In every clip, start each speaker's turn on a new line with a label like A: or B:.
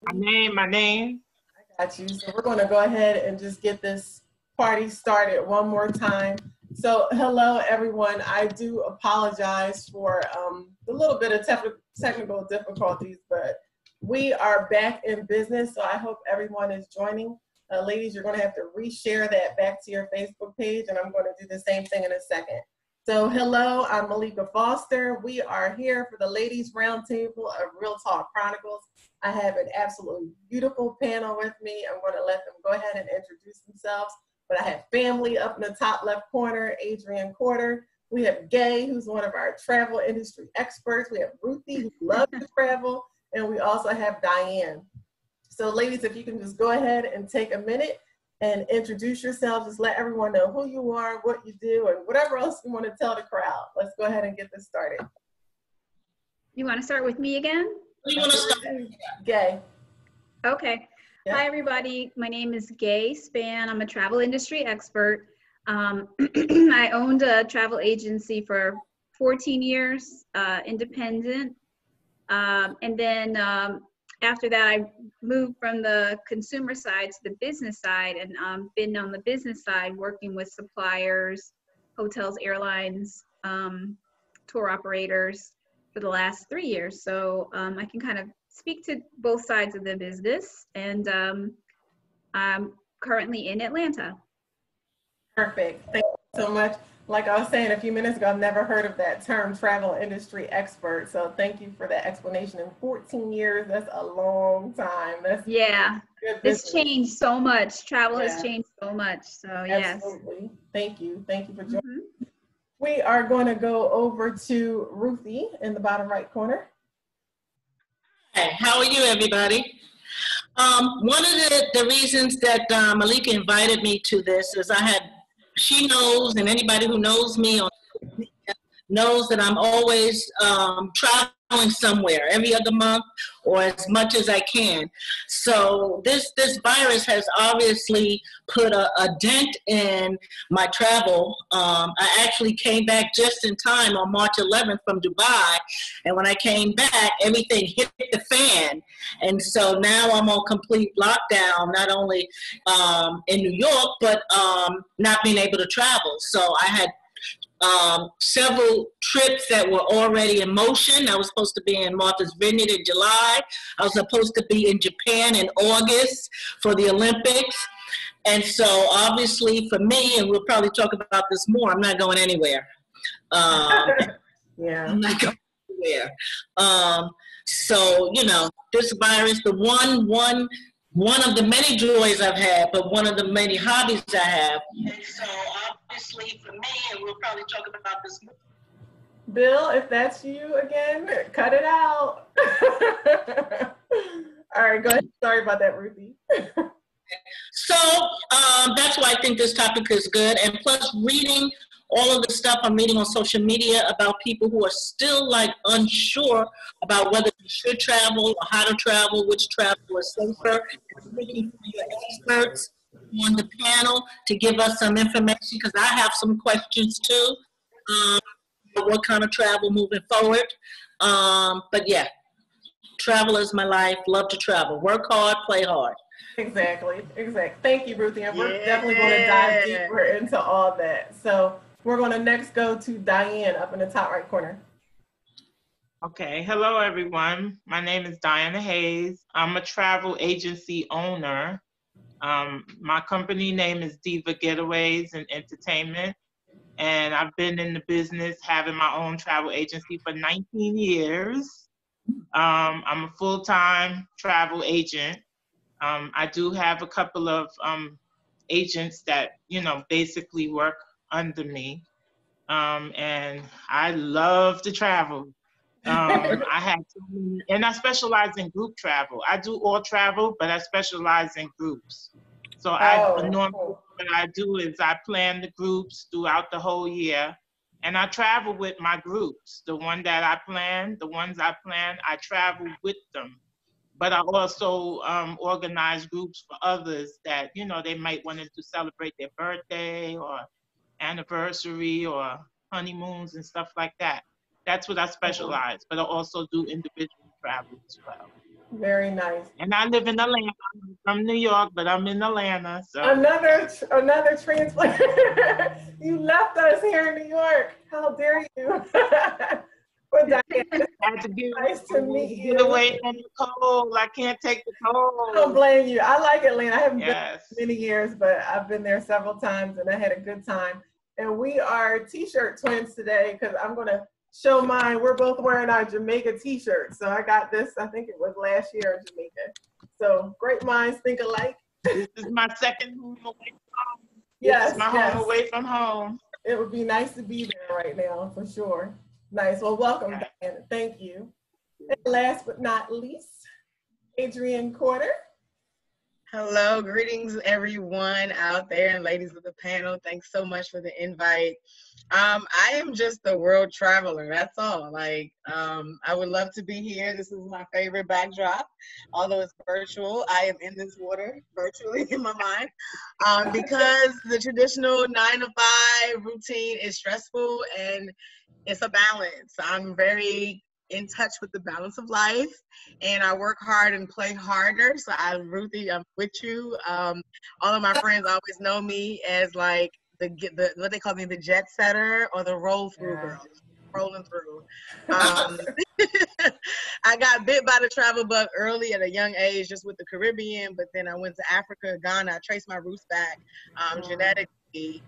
A: My name.
B: I got you. So we're going to go ahead and just get this party started one more time. So hello, everyone. I do apologize for the little bit of technical difficulties, but we are back in business. So I hope everyone is joining. Ladies, you're going to have to reshare that back to your Facebook page, and I'm going to do the same thing in a second. So hello, I'm Malika Foster. We are here for the Ladies Roundtable of Real Talk Chronicles. I have an absolutely beautiful panel with me. I'm going to let them go ahead and introduce themselves. But I have family up in the top left corner, Adrienne Corder. We have Gai, who's one of our travel industry experts. We have Ruthie, who loves to travel. And we also have Diane. So ladies, if you can just go ahead and take a minute and introduce yourselves. Just let everyone know who you are, what you do, and whatever else you want to tell the crowd. Let's go ahead and get this started.
C: You want to start with me again?
B: You want to start? Gai.
C: Okay. Yep. Hi, everybody. My name is Gai Spann. I'm a travel industry expert. I owned a travel agency for 14 years, independent. And then after that, I moved from the consumer side to the business side, and been on the business side working with suppliers, hotels, airlines, tour operators for the last 3 years. So I can kind of speak to both sides of the business, and I'm currently in Atlanta.
B: Perfect. Thank you so much. Like I was saying a few minutes ago, I've never heard of that term, travel industry expert. So thank you for that explanation. In 14 years, that's a long time. That's
C: it's changed so much. Travel has changed so much. So
B: absolutely. Yes. Thank you. Thank you for joining. Mm-hmm. We are going to go over to Ruthie in the bottom right corner.
D: Hi, how are you, everybody? One of the reasons that Malika invited me to this is she knows, and anybody who knows me on social media knows that I'm always traveling somewhere every other month or as much as I can. So this virus has obviously put a dent in my travel. I actually came back just in time on March 11th from Dubai, and when I came back, everything hit the fan. And so now I'm on complete lockdown, not only in New York, but not being able to travel. So I had several trips that were already in motion. I was supposed to be in Martha's Vineyard in July. I was supposed to be in Japan in August for the Olympics. And so obviously for me, and we'll probably talk about this more, I'm not going anywhere. I'm not going anywhere. So, you know, this virus, the one of the many joys I've had, but one of the many hobbies I have. And so obviously for me, and we'll probably talk about this more.
B: Bill, if that's you again, cut it out. All right, go ahead. Sorry about that, Ruthie.
D: So that's why I think this topic is good. And plus reading all of the stuff I'm reading on social media about people who are still like unsure about whether you should travel or how to travel, which travel is safer. And looking for your experts on the panel to give us some information, because I have some questions too. What kind of travel moving forward? But yeah, travel is my life. Love to travel. Work hard, play hard.
B: Exactly. Thank you, Ruthie. And we're definitely going to dive deeper into all that. So we're going to next go to Diane up in the top right corner.
A: Okay. Hello, everyone. My name is Diana Hayes. I'm a travel agency owner. My company name is Diva Getaways and Entertainment. And I've been in the business having my own travel agency for 19 years. I'm a full-time travel agent. I do have a couple of agents that, you know, basically work under me. And I love to travel. And I specialize in group travel. I do all travel, but I specialize in groups. So normally what I do is I plan the groups throughout the whole year, and I travel with my groups. The ones I plan, I travel with them. But I also organize groups for others that, you know, they might want to celebrate their birthday or anniversary or honeymoons and stuff like that. That's what I specialize, but I also do individual travel as well.
B: Very nice.
A: And I live in Atlanta. I'm from New York, but I'm in Atlanta. So
B: Another transplant. You left us here in New York. How dare you? But Diane,
A: I had to get,
B: nice to meet you.
A: get away from the cold. I can't take the cold.
B: I don't blame you. I like Atlanta. I haven't been
A: Yes.
B: many years, but I've been there several times and I had a good time. And we are t-shirt twins today because I'm going to show mine. We're both wearing our Jamaica t-shirts. So I got this, I think it was last year in Jamaica. So great minds think alike.
A: This is my second home away from home.
B: Yes,
A: This is my home away from home.
B: It would be nice to be there right now, for sure. Nice. Well, welcome, Diana. Thank you. And last but not least, Adrienne Corder.
E: Hello, greetings everyone out there and ladies of the panel. Thanks so much for the invite. I am just a world traveler, that's all. Like, I would love to be here. This is my favorite backdrop. Although it's virtual, I am in this water virtually in my mind because the traditional 9-to-5 routine is stressful and it's a balance. I'm very in touch with the balance of life, and I work hard and play harder. So Ruthie, I'm with you. All of my friends always know me as like the what they call me, the jet setter or the roll through girl, rolling through. I got bit by the travel bug early at a young age, just with the Caribbean. But then I went to Africa, Ghana. I traced my roots back genetically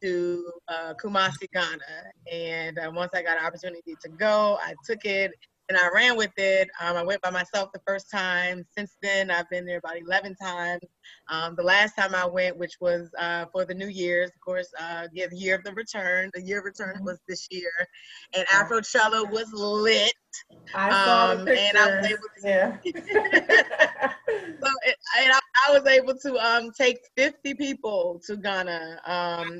E: to Kumasi, Ghana. And once I got an opportunity to go, I took it and I ran with it. I went by myself the first time. Since then, I've been there about 11 times. The last time I went, which was for the New Year's, of course, the year of the return. The year of return was this year. And Afrocello was lit.
B: I saw the pictures.
E: And I was able to, I was able to take 50 people to Ghana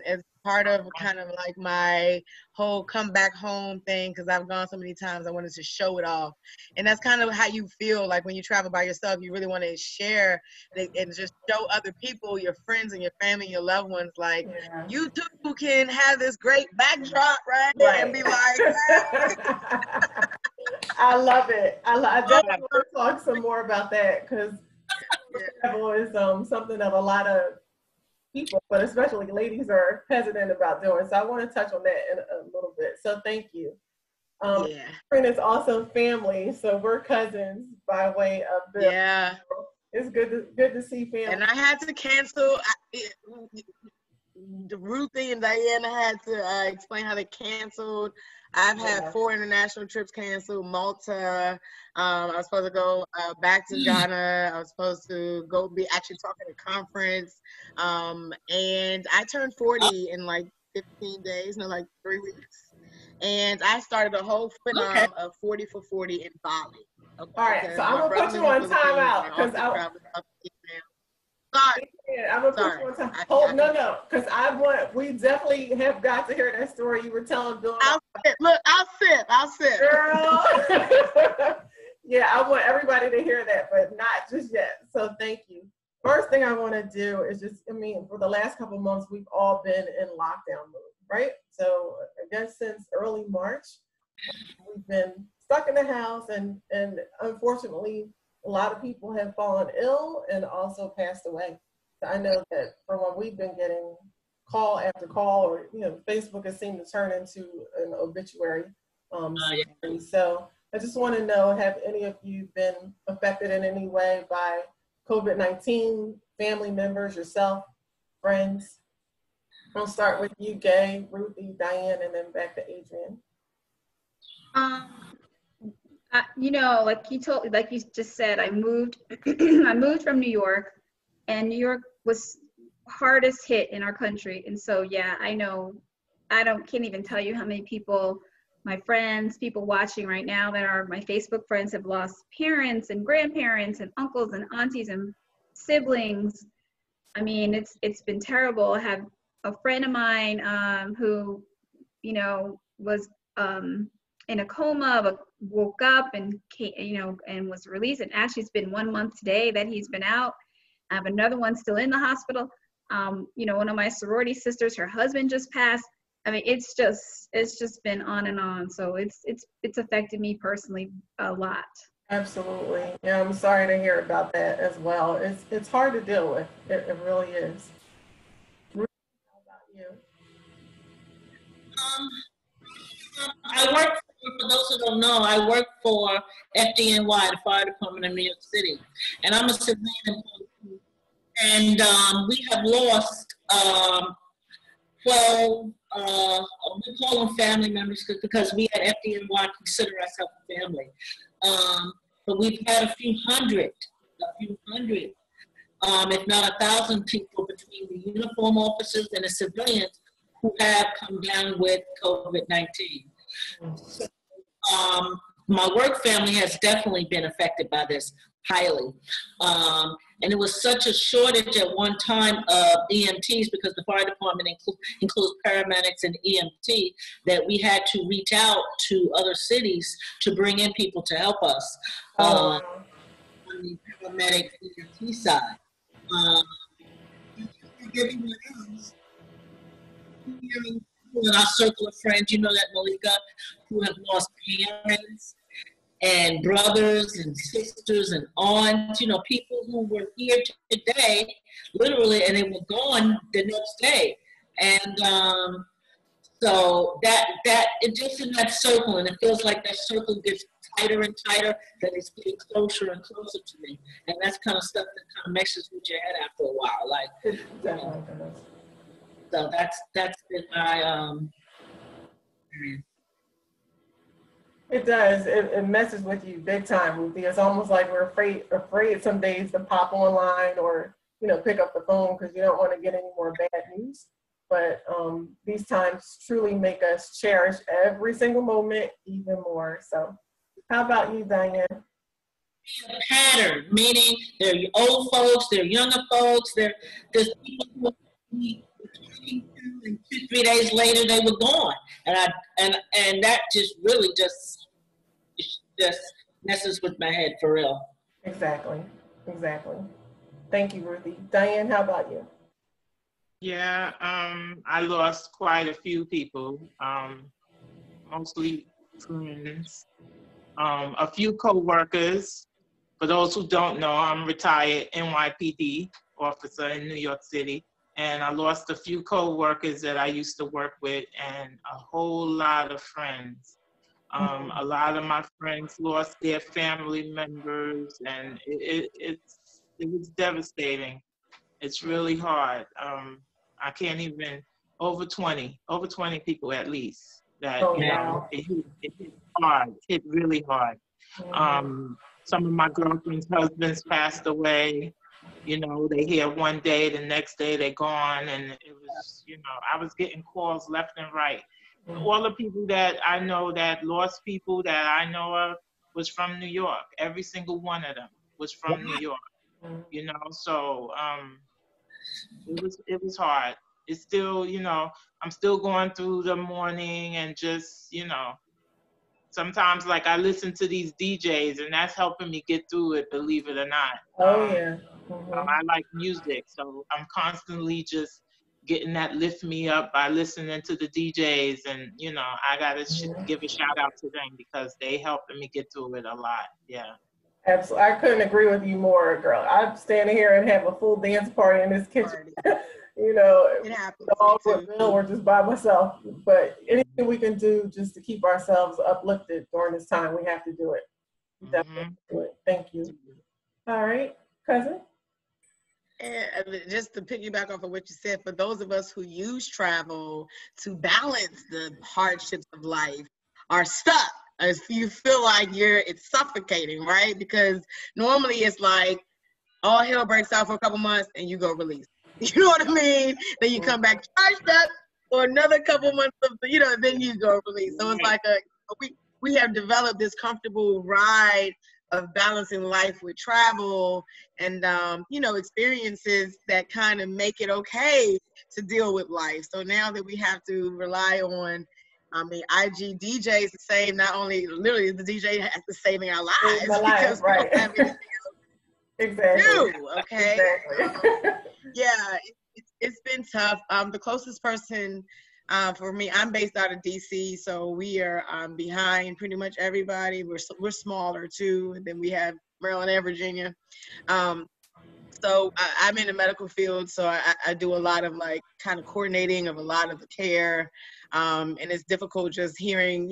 E: as part of kind of like my whole come back home thing, because I've gone so many times. I wanted to show it off. And that's kind of how you feel like when you travel by yourself. You really want to share and just show other people, your friends and your family, your loved ones, like, you too can have this great backdrop right there and be like,
B: I love it. I definitely want to talk some more about that, because travel is something that a lot of people, but especially ladies, are hesitant about doing. So I want to touch on that in a little bit. So thank you. Friend is also family, so we're cousins by way of Bill.
E: Yeah.
B: It's good to see family.
E: And I had to cancel. Ruthie and Diana had to explain how they canceled. I've had 4 international trips canceled. Malta. I was supposed to go back to Ghana. I was supposed to go be actually talking at a conference. And I turned 40 in like 15 days, no, like 3 weeks. And I started a whole phenomenon of 40 for 40 in Bali. Okay,
B: all right, so I'm gonna put you on timeout because I'm gonna put you on time. Oh no, because we definitely have got to hear that story you were telling Bill.
E: I'll sit.
B: Girl. Yeah, I want everybody to hear that, but not just yet. So thank you. First thing I want to do is just, for the last couple of months, we've all been in lockdown mode, right? So I guess since early March, we've been stuck in the house, and unfortunately, a lot of people have fallen ill and also passed away. So I know that from when we've been getting call after call, or Facebook has seemed to turn into an obituary. So I just want to know, have any of you been affected in any way by COVID-19? Family members, yourself, friends? I'll start with you, Gai, Ruthie, Diane, and then back to Adrienne.
C: Like you just said, I moved I moved from New York, and New York was hardest hit in our country. And so, I know, can't even tell you how many people, my friends, people watching right now that are my Facebook friends, have lost parents and grandparents and uncles and aunties and siblings. I mean, it's been terrible. I have a friend of mine who, was in a coma, but woke up and and was released. And actually, it's been 1 month today that he's been out. I have another one still in the hospital. One of my sorority sisters, her husband just passed. I mean, it's just been on and on. So it's affected me personally a lot.
B: Absolutely. Yeah, I'm sorry to hear about that as well. It's hard to deal with. It really is. Ruth, how about you?
D: I work for those who don't know, I work for FDNY, the Fire Department of New York City, and I'm a civilian employee. And we have lost 12, we call them family members because we at FDNY consider ourselves a family. But we've had a few hundred, if not 1,000 people between the uniform officers and the civilians who have come down with COVID-19. So, my work family has definitely been affected by this highly. And it was such a shortage at one time of EMTs because the fire department includes paramedics and EMT that we had to reach out to other cities to bring in people to help us on the paramedic EMT side. Like everyone else, hearing people in our circle of friends, you know that, Malika, who have lost parents and brothers and sisters and aunts, you know, people who were here today, literally, and they were gone the next day. And so that it just in that circle, and it feels like that circle gets tighter and tighter, that it's getting closer and closer to me. And that's kind of stuff that kind of messes with your head after a while. Like, so that's been my experience.
B: It does. It messes with you big time, Ruthie. It's almost like we're afraid some days to pop online or, you know, pick up the phone because you don't want to get any more bad news. But these times truly make us cherish every single moment even more. So how about you, Diane?
D: A pattern, meaning they're old folks, they're younger folks, there's people who we were talking to, and 2-3 days later they were gone, and that just really just messes with my head for real.
B: Exactly. Thank you, Ruthie. Diane, how about you?
A: Yeah, I lost quite a few people, mostly friends, a few co-workers. For those who don't know, I'm a retired NYPD officer in New York City, and I lost a few co-workers that I used to work with and a whole lot of friends. A lot of my friends lost their family members, and it was devastating. It's really hard. I can't even, over 20 people at least that, you know, it hit hard, it hit really hard. Some of my girlfriends' husbands passed away. You know, they here one day, the next day they're gone. And it was, you know, I was getting calls left and right. All the people that I know that lost people that I know of was from New York. Every single one of them was from New York, you know, so it was hard. It's still, you know, I'm still going through the mourning and just, you know, sometimes like I listen to these DJs and that's helping me get through it, believe it or not. I like music, so I'm constantly just getting that lift me up by listening to the DJs, and you know, I gotta give a shout out to them because they helping me get through it a lot. Yeah.
B: Absolutely. I couldn't agree with you more, girl. I'm standing here and have a full dance party in this kitchen. You know,
E: it happens.
B: All with Bill or just by myself. But anything we can do just to keep ourselves uplifted during this time, we have to do it. Definitely do it. Thank you. All right, cousin.
E: And just to piggyback off of what you said, for those of us who use travel to balance the hardships of life, are stuck. As you feel like it's suffocating, right? Because normally it's like all hell breaks out for a couple months and you go release. You know what I mean? Then you come back charged up for another couple months of, you know, then you go release. So it's like we have developed this comfortable ride of balancing life with travel and, you know, experiences that kind of make it okay to deal with life. So now that we have to rely on IG DJs to save, not only literally the DJ has to saving our lives because we don't have anything else
B: exactly.
E: to do, okay?
B: Exactly.
E: Yeah, it's been tough. The closest person For me, I'm based out of DC, so we are behind pretty much everybody. We're smaller too, and then we have Maryland and Virginia. So I'm in the medical field, so I do a lot of like kind of coordinating of a lot of the care, and it's difficult just hearing,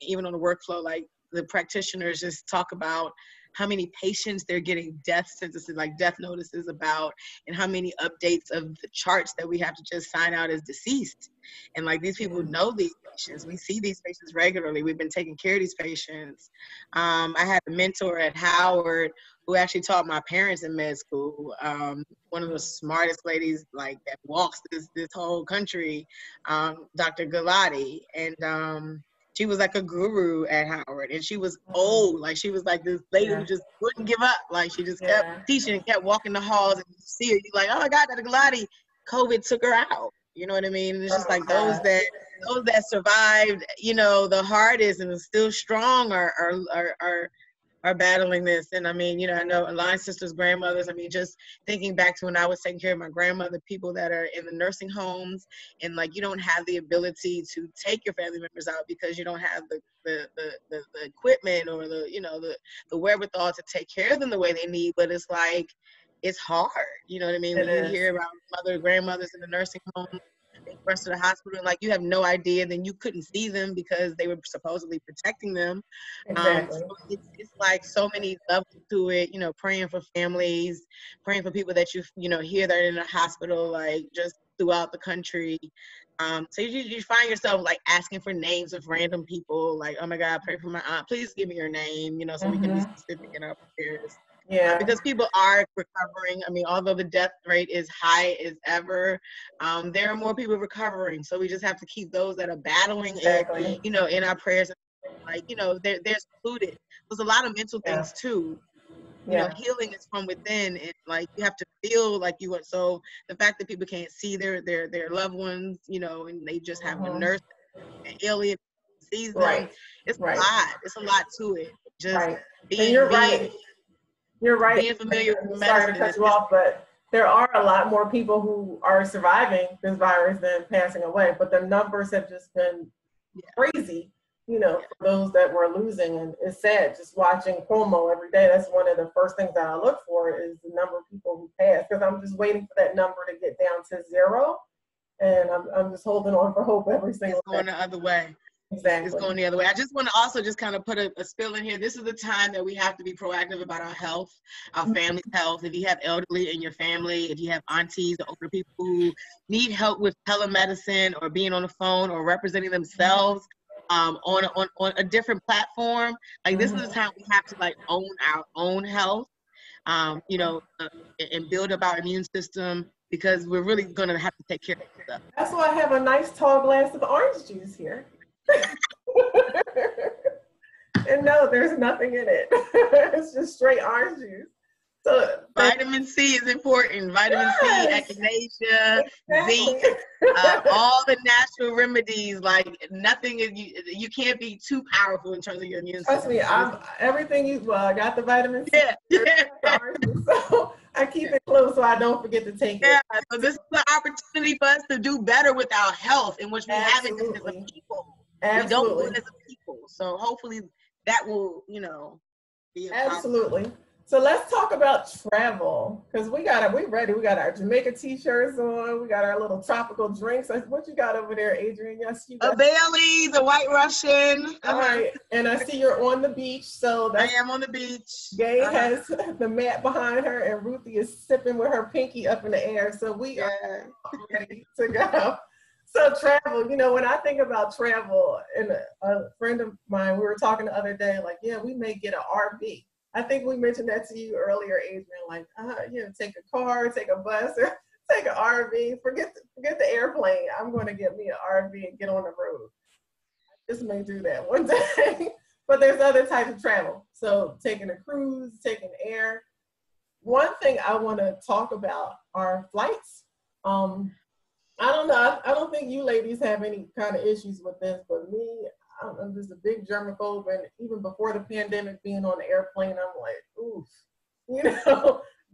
E: even on the workflow, like the practitioners just talk about how many patients they're getting death sentences, like death notices about, and how many updates of the charts that we have to just sign out as deceased. And like these people know these patients. We see these patients regularly. We've been taking care of these patients. I had a mentor at Howard who actually taught my parents in med school. One of the smartest ladies like that walks this whole country, Dr. Galati. And she was like a guru at Howard, and she was old. Like she was like this lady who just wouldn't give up. Like she just kept teaching and kept walking the halls, and you see her, you're like, oh my God, Dr. Galati, COVID took her out. You know what I mean? And it's just like those that survived, the hardest and are still strong are battling this. And I mean, I know Line Sisters, grandmothers, I mean, just thinking back to when I was taking care of my grandmother, people that are in the nursing homes, and like, you don't have the ability to take your family members out because you don't have the equipment or the wherewithal to take care of them the way they need. But it's like, it's hard. You know what I mean? When you hear about grandmothers in the nursing home, they rushed to the hospital, and like you have no idea, then you couldn't see them because they were supposedly protecting them.
B: Exactly.
E: So it's like so many levels to it, praying for families, praying for people that you hear that are in the hospital, like just throughout the country. So you find yourself like asking for names of random people, like, oh my God, pray for my aunt, please give me your name, so we can be specific in our prayers.
B: Yeah.
E: Because people are recovering. I mean, although the death rate is high as ever, there are more people recovering. So we just have to keep those that are battling it, in our prayers. Like, there's included. There's a lot of mental things too. Healing is from within, and like you have to feel like you want. So the fact that people can't see their loved ones, and they just have to nurse an alien sees them. It's a lot. It's a lot to it. Just
B: You're right.
E: Being familiar with medicine.
B: Sorry to cut you off, but there are a lot more people who are surviving this virus than passing away. But the numbers have just been crazy, for those that we're losing. And it's sad just watching Cuomo every day. That's one of the first things that I look for is the number of people who pass, because I'm just waiting for that number to get down to 0. And I'm just holding on for hope every single day.
E: It's going the other way.
B: Exactly.
E: It's going the other way. I just want to also just kind of put a spill in here. This is the time that we have to be proactive about our health, our family's health. If you have elderly in your family, if you have aunties or older people who need help with telemedicine or being on the phone or representing themselves on a different platform, like this is the time we have to like own our own health, and build up our immune system, because we're really going to have to take care of stuff.
B: That's why I have a nice tall glass of orange juice here. And no, there's nothing in it. It's just straight orange juice. So
E: vitamin C is important. Vitamin C, echinacea, zinc, all the natural remedies. Like nothing is you can't be too powerful in terms of your immune system.
B: Trust me, I got the vitamin C. So I keep it close so I don't forget to take it.
E: Yeah, so this is the opportunity for us to do better with our health, in which we haven't as a people. We don't do it as a people. So hopefully that will, be a
B: absolutely. So let's talk about travel, because we're ready. We got our Jamaica t-shirts on. We got our little tropical drinks. What you got over there, Adrienne? Yes, you got
E: a Bailey, the White Russian.
B: All right, and I see you're on the beach. So
E: I am on the beach.
B: Gai has the mat behind her, and Ruthie is sipping with her pinky up in the air. So we are ready to go. So travel, when I think about travel, and a friend of mine, we were talking the other day, like, we may get an RV. I think we mentioned that to you earlier, Adrienne, like, take a car, take a bus, or take an RV, forget the airplane. I'm going to get me an RV and get on the road. I just may do that one day. But there's other types of travel. So taking a cruise, taking air. One thing I want to talk about are flights. I don't know. I don't think you ladies have any kind of issues with this, but me, I'm just a big germaphobe, and even before the pandemic, being on the airplane, I'm like, oof,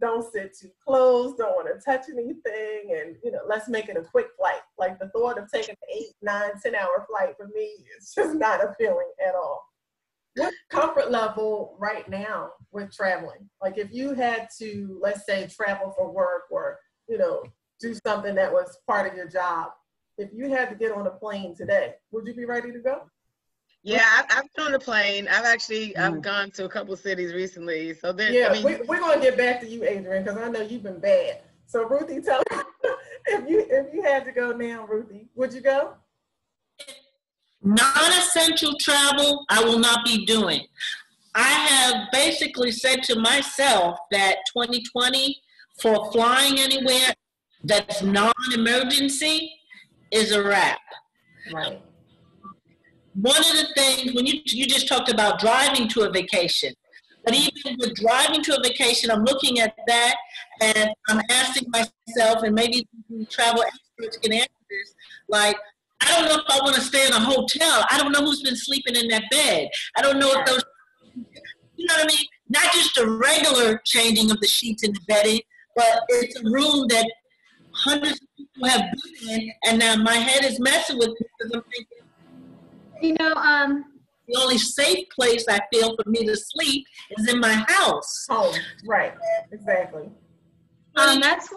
B: don't sit too close, don't want to touch anything, and let's make it a quick flight. Like the thought of taking an 8, 9, 10-hour flight for me is just not appealing at all. What comfort level right now with traveling? Like if you had to, let's say, travel for work or, you know, do something that was part of your job, if you had to get on a plane today, would you be ready to go?
E: Yeah, I've been on a plane. I've gone to a couple cities recently. So there,
B: yeah,
E: I mean,
B: we're gonna get back to you, Adrienne, because I know you've been bad. So Ruthie, tell me, if you had to go now, Ruthie, would you go?
D: Non-essential travel, I will not be doing. I have basically said to myself that 2020 for flying anywhere that's non-emergency is a wrap.
B: Right.
D: One of the things, when you just talked about driving to a vacation, but even with driving to a vacation, I'm looking at that and I'm asking myself, and maybe travel experts can answer this, like, I don't know if I want to stay in a hotel. I don't know who's been sleeping in that bed. I don't know if those, you know what I mean? Not just a regular changing of the sheets and the bedding, but it's a room that hundreds of people have been in, and now my head is messing with me because I'm thinking,
C: you know,
D: the only safe place I feel for me to sleep is in my house.
B: Home, right, exactly.
C: That's.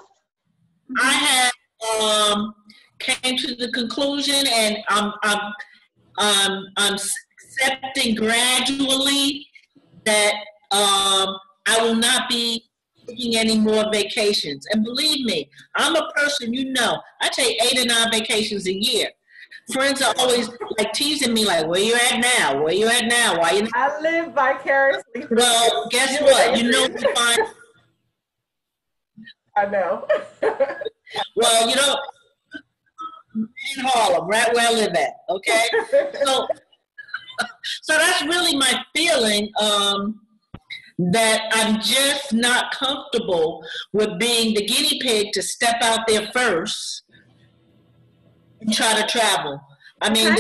D: I had came to the conclusion, and I'm accepting gradually that I will not be taking any more vacations. And believe me, I'm a person, you know, I take 8 or 9 vacations a year. Friends are always like teasing me, like, where you at now? Where you at now? Why you?
B: I live vicariously.
D: Well, guess what? You know,
B: I know.
D: Well, you know, in Harlem, right where I live at. Okay, so that's really my feeling. That I'm just not comfortable with being the guinea pig to step out there first and try to travel. I mean,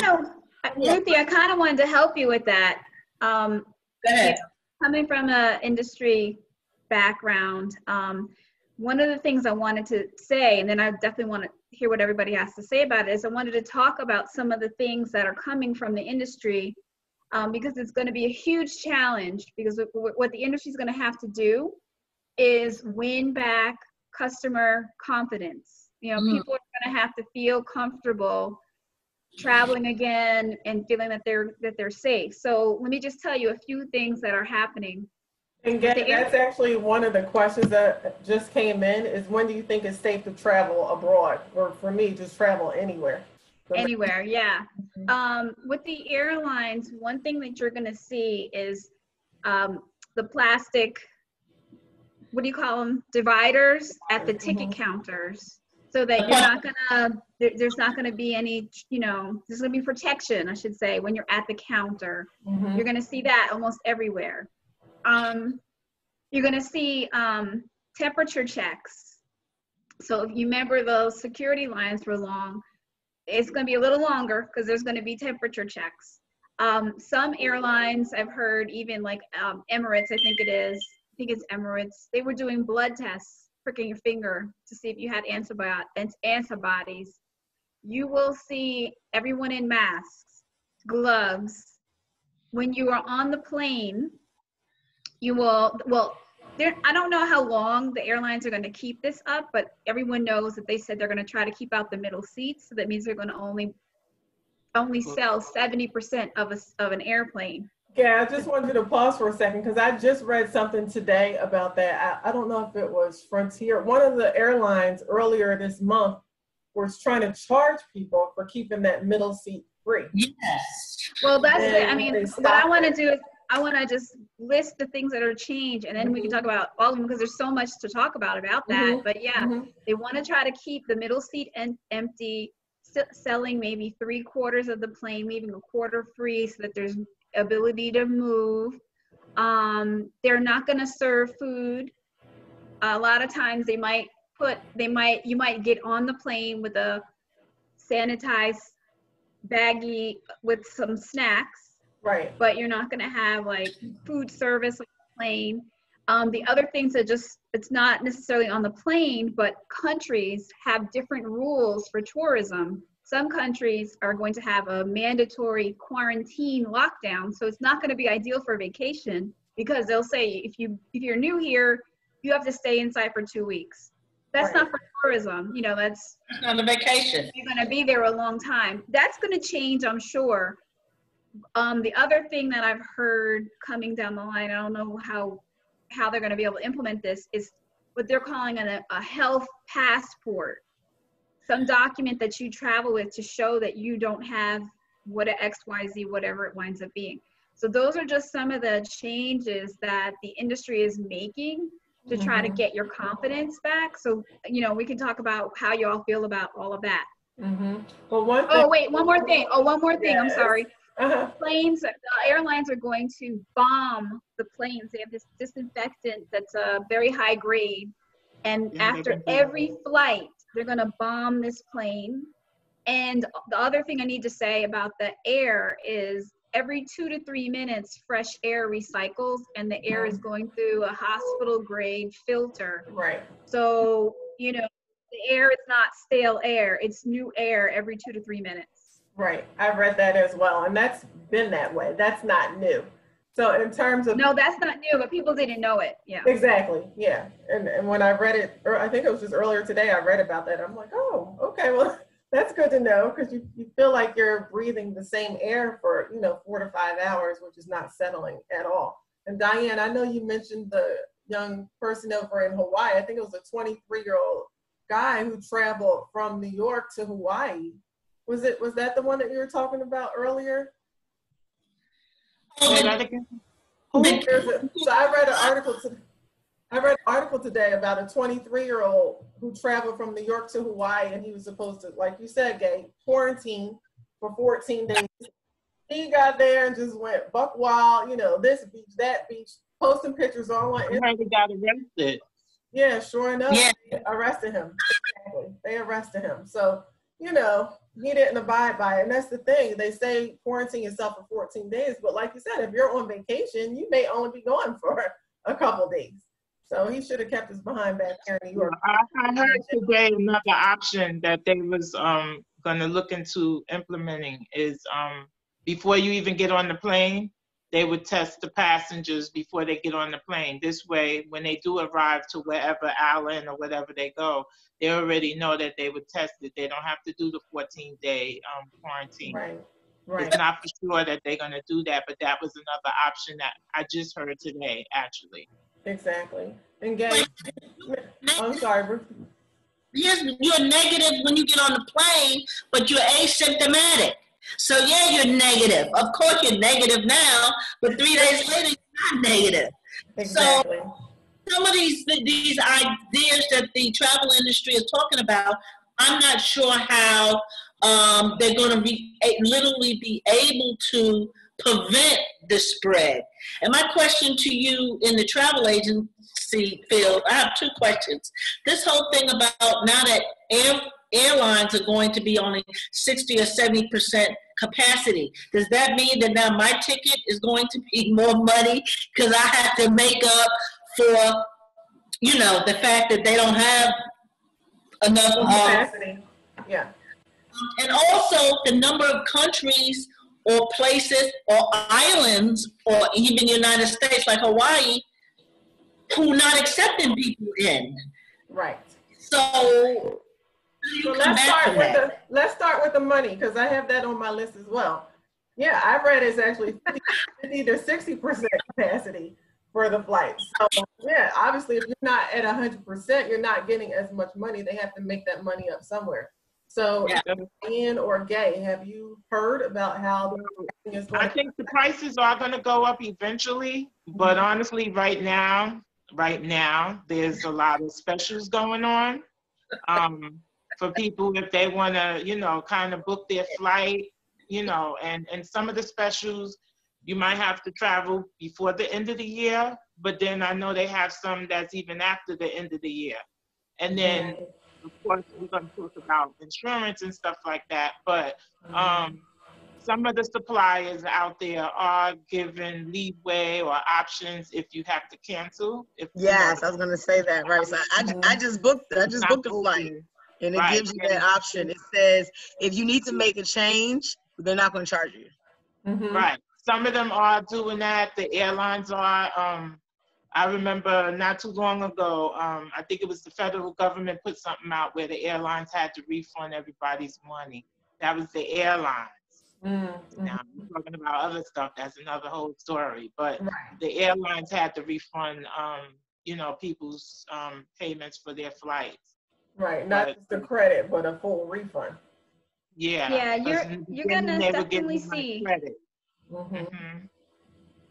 C: Ruthie, I kind of wanted to help you with that.
D: Go ahead.
C: Coming from an industry background, one of the things I wanted to say, and then I definitely want to hear what everybody has to say about it, is I wanted to talk about some of the things that are coming from the industry, because it's going to be a huge challenge, because what the industry is going to have to do is win back customer confidence. You know, people are going to have to feel comfortable traveling again and feeling that they're safe. So let me just tell you a few things that are happening.
B: And that's actually one of the questions that just came in, is when do you think it's safe to travel abroad? Or for me, just travel anywhere.
C: Anywhere, yeah. With the airlines, one thing that you're going to see is the plastic, what do you call them, dividers at the ticket counters, so that you're not going to, there's not going to be any, you know, there's going to be protection, I should say, when you're at the counter. You're going to see that almost everywhere. You're going to see temperature checks. So if you remember, those security lines were long. It's going to be a little longer because there's going to be temperature checks. Some airlines, I've heard, even like Emirates, I think it's Emirates, they were doing blood tests, pricking your finger to see if you had antibodies. You will see everyone in masks, gloves. When you are on the plane, you will, I don't know how long the airlines are going to keep this up, but everyone knows that they said they're going to try to keep out the middle seats. So that means they're going to only sell 70% of an airplane.
B: Yeah, I just wanted to pause for a second because I just read something today about that. I don't know if it was Frontier. One of the airlines earlier this month was trying to charge people for keeping that middle seat free.
D: Yes.
C: Well, that's it. I mean, what I want to do is I want to just list the things that are changed, and then we can talk about all of them because there's so much to talk about that. But yeah, they want to try to keep the middle seat empty, selling maybe 3/4 of the plane, leaving a quarter free so that there's ability to move. They're not going to serve food. A lot of times you might get on the plane with a sanitized baggie with some snacks.
B: Right.
C: But you're not going to have like food service on the plane. The other things that it's not necessarily on the plane, but countries have different rules for tourism. Some countries are going to have a mandatory quarantine lockdown, so it's not going to be ideal for vacation, because they'll say if you're new here, you have to stay inside for 2 weeks. That's not for tourism. You know, that's
D: not a vacation.
C: You're going to be there a long time. That's going to change, I'm sure. The other thing that I've heard coming down the line, I don't know how they're going to be able to implement this, is what they're calling a health passport. Some document that you travel with to show that you don't have what a XYZ, whatever it winds up being. So those are just some of the changes that the industry is making to try to get your confidence back. So, you know, we can talk about how you all feel about all of that.
B: Well, one
C: more thing.
B: Yes.
C: I'm sorry. Planes, the airlines are going to bomb the planes. They have this disinfectant that's a very high grade. And after every flight, they're going to bomb this plane. And the other thing I need to say about the air is every 2 to 3 minutes, fresh air recycles, and the air is going through a hospital grade filter.
B: Right.
C: So, you know, the air is not stale air. It's new air every 2 to 3 minutes.
B: Right. I've read that as well. And that's been that way. That's not new. So in terms of...
C: No, that's not new, but people didn't know it. Yeah.
B: Exactly. Yeah. And when I read it, or I think it was just earlier today, I read about that. I'm like, oh, okay, well, that's good to know, because you feel like you're breathing the same air for, 4 to 5 hours, which is not settling at all. And Diane, I know you mentioned the young person over in Hawaii. I think it was a 23-year-old guy who traveled from New York to Hawaii. Was that the one that you were talking about earlier? So I read an article today about a 23-year-old who traveled from New York to Hawaii, and he was supposed to, like you said, Gai, quarantine for 14 days. He got there and just went buck wild, this beach, that beach, posting pictures online.
A: He got arrested.
B: Yeah, sure enough,
D: Yeah.
B: They arrested him. Exactly. They arrested him. So, he didn't abide by it. And that's the thing. They say quarantine yourself for 14 days. But like you said, if you're on vacation, you may only be gone for a couple days. So he should have kept his behind back here in New York.
A: I heard today another option that they was going to look into implementing is before you even get on the plane, they would test the passengers before they get on the plane. This way, when they do arrive to wherever island or whatever they go, they already know that they were tested. They don't have to do the 14-day quarantine.
B: Right.
A: It's not for sure that they're going to do that, but that was another option that I just heard today, actually.
B: Exactly. And Gai, I'm sorry, Ruth.
D: Yes, you're negative when you get on the plane, but you're asymptomatic. So yeah, you're negative. Of course you're negative now, but 3 days later you're not negative.
B: Exactly.
D: So some of these ideas that the travel industry is talking about, I'm not sure how they're going to literally be able to prevent the spread. And my question to you in the travel agency field, I have 2 questions. This whole thing about now that airlines are going to be only 60 or 70% capacity, does that mean that now my ticket is going to be more money because I have to make up for, the fact that they don't have enough
B: capacity? Yeah.
D: And also the number of countries or places or islands or even United States like Hawaii who are not accepting people in.
B: Right.
D: So
B: let's start with the money, because I have that on my list as well. Yeah, I read it's actually 50 to 60% capacity for the flights. So yeah, obviously if you're not at 100%, you're not getting as much money. They have to make that money up somewhere. So Ian or Gai, have you heard about how the is going?
A: I think the prices are going to go up eventually, but honestly, right now, there's a lot of specials going on for people if they want to, kind of book their flight, and some of the specials, you might have to travel before the end of the year, but then I know they have some that's even after the end of the year. And then, of course, we're going to talk about insurance and stuff like that, but some of the suppliers out there are giving leeway or options if you have to cancel.
E: Yes, I was gonna say that, right. So I just booked a flight, and it gives you that option. It says if you need to make a change, they're not gonna charge you.
A: Right. Some of them are doing that. The airlines are. I remember not too long ago, I think it was the federal government put something out where the airlines had to refund everybody's money. That was the airlines. Now, we're talking about other stuff. That's another whole story. But the airlines had to refund, people's payments for their flights.
B: Right. Not just a credit, but a full refund.
A: Yeah.
C: Yeah, you're gonna definitely see.
A: Credit.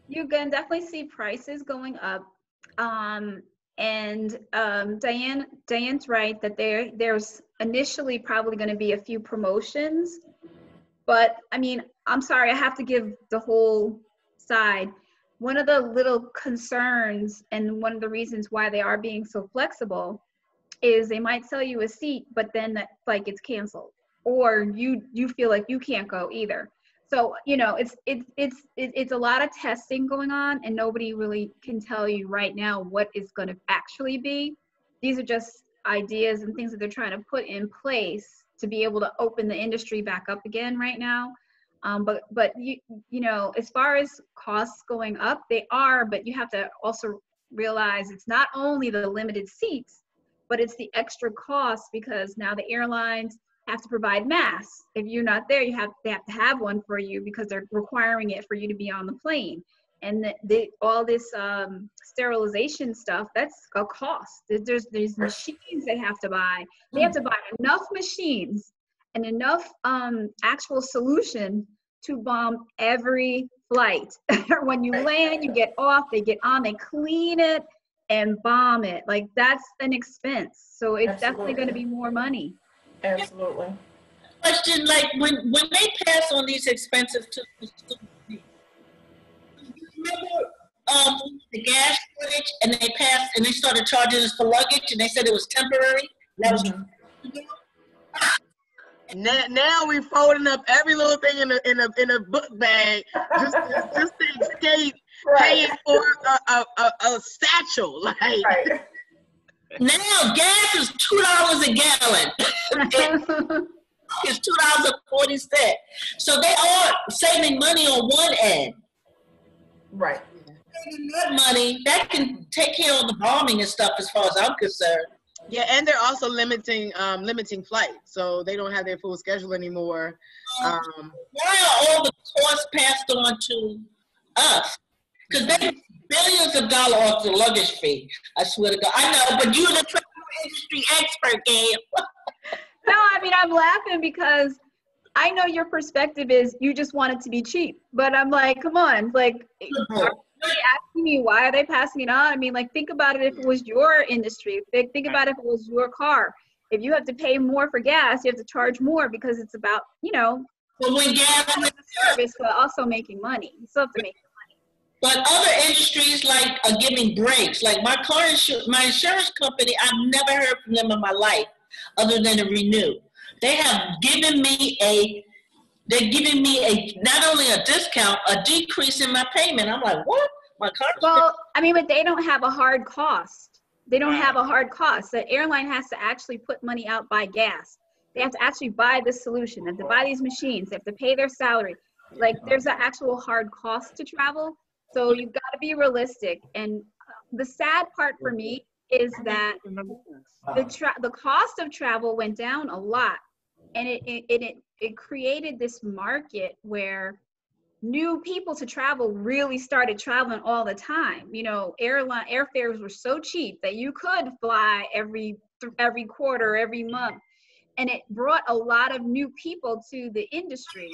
C: You're gonna definitely see prices going up. Diane's right that there's initially probably going to be a few promotions, but I mean, I'm sorry, I have to give the whole side. One of the little concerns and one of the reasons why they are being so flexible is they might sell you a seat, but then that flight gets canceled, or you feel like you can't go either. So, it's a lot of testing going on, and nobody really can tell you right now what is going to actually be. These are just ideas and things that they're trying to put in place to be able to open the industry back up again right now. But as far as costs going up, they are, but you have to also realize it's not only the limited seats, but it's the extra costs because now the airlines have to provide masks. If you're not there, they have to have one for you because they're requiring it for you to be on the plane. And all this sterilization stuff, that's a cost. There's these machines they have to buy. They have to buy enough machines and enough actual solution to bomb every flight. When you land, you get off, they get on, they clean it and bomb it. Like, that's an expense. So it's definitely going to be more money.
B: Absolutely.
D: Question, like when they pass on these expenses to the students, remember the gas shortage, and they started charging us for luggage, and they said it was temporary. That was
E: now we're folding up every little thing in a book bag just to escape paying for a satchel. Like.
D: Now gas is $2 a gallon. It's $2.40. So they are saving money on one end.
B: Right.
D: Saving that money, that can take care of the bombing and stuff as far as I'm concerned.
E: Yeah, and they're also limiting flights, so they don't have their full schedule anymore.
D: Why are all the costs passed on to us? Because they billions of dollars off the luggage fee. I swear to God. I know, but you're the travel industry expert, Gabe.
C: No, I mean, I'm laughing because I know your perspective is you just want it to be cheap. But I'm like, come on. Like, are you asking me why are they passing it on? I mean, like, think about it if it was your industry. Think about it if it was your car. If you have to pay more for gas, you have to charge more because it's about,
D: But when gas is
C: service, but also making money. You still have to make money.
D: But other industries are giving breaks. Like my insurance company, I've never heard from them in my life other than to renew. They have given me not only a discount, a decrease in my payment. I'm like, what? My car.
C: Well, I mean, but they don't have a hard cost. They don't have a hard cost. The airline has to actually put money out, buy gas. They have to actually buy this solution. They have to buy these machines. They have to pay their salary. Like, there's an actual hard cost to travel. So you've got to be realistic. And the sad part for me is that the cost of travel went down a lot. And it created this market where new people to travel really started traveling all the time. Airfares were so cheap that you could fly every quarter, every month. And it brought a lot of new people to the industry.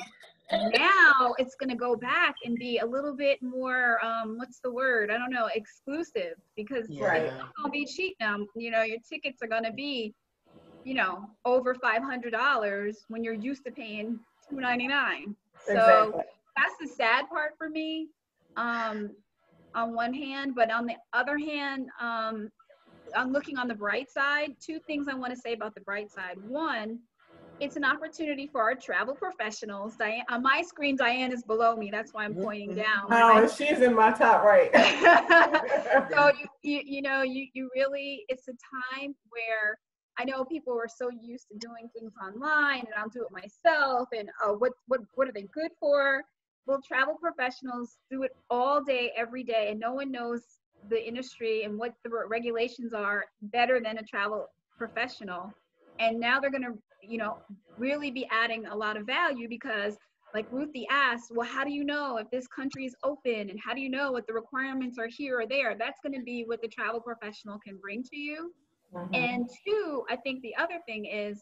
C: Now it's going to go back and be a little bit more, what's the word? I don't know, exclusive, because it's not going to be cheap now. Your tickets are going to be, over $500 when you're used to paying $299. So that's the sad part for me, on one hand. But on the other hand, I'm looking on the bright side. Two things I want to say about the bright side. One, it's an opportunity for our travel professionals. Diane, on my screen, Diane is below me. That's why I'm pointing down.
B: Oh, she's in my top right.
C: So you really, it's a time where I know people are so used to doing things online, and I'll do it myself. And what are they good for? Well, travel professionals do it all day, every day, and no one knows the industry and what the regulations are better than a travel professional. And now they're going to, really be adding a lot of value, because like Ruthie asked, well, how do you know if this country is open, and how do you know what the requirements are here or there? That's going to be what the travel professional can bring to you. Mm-hmm. And two, I think the other thing is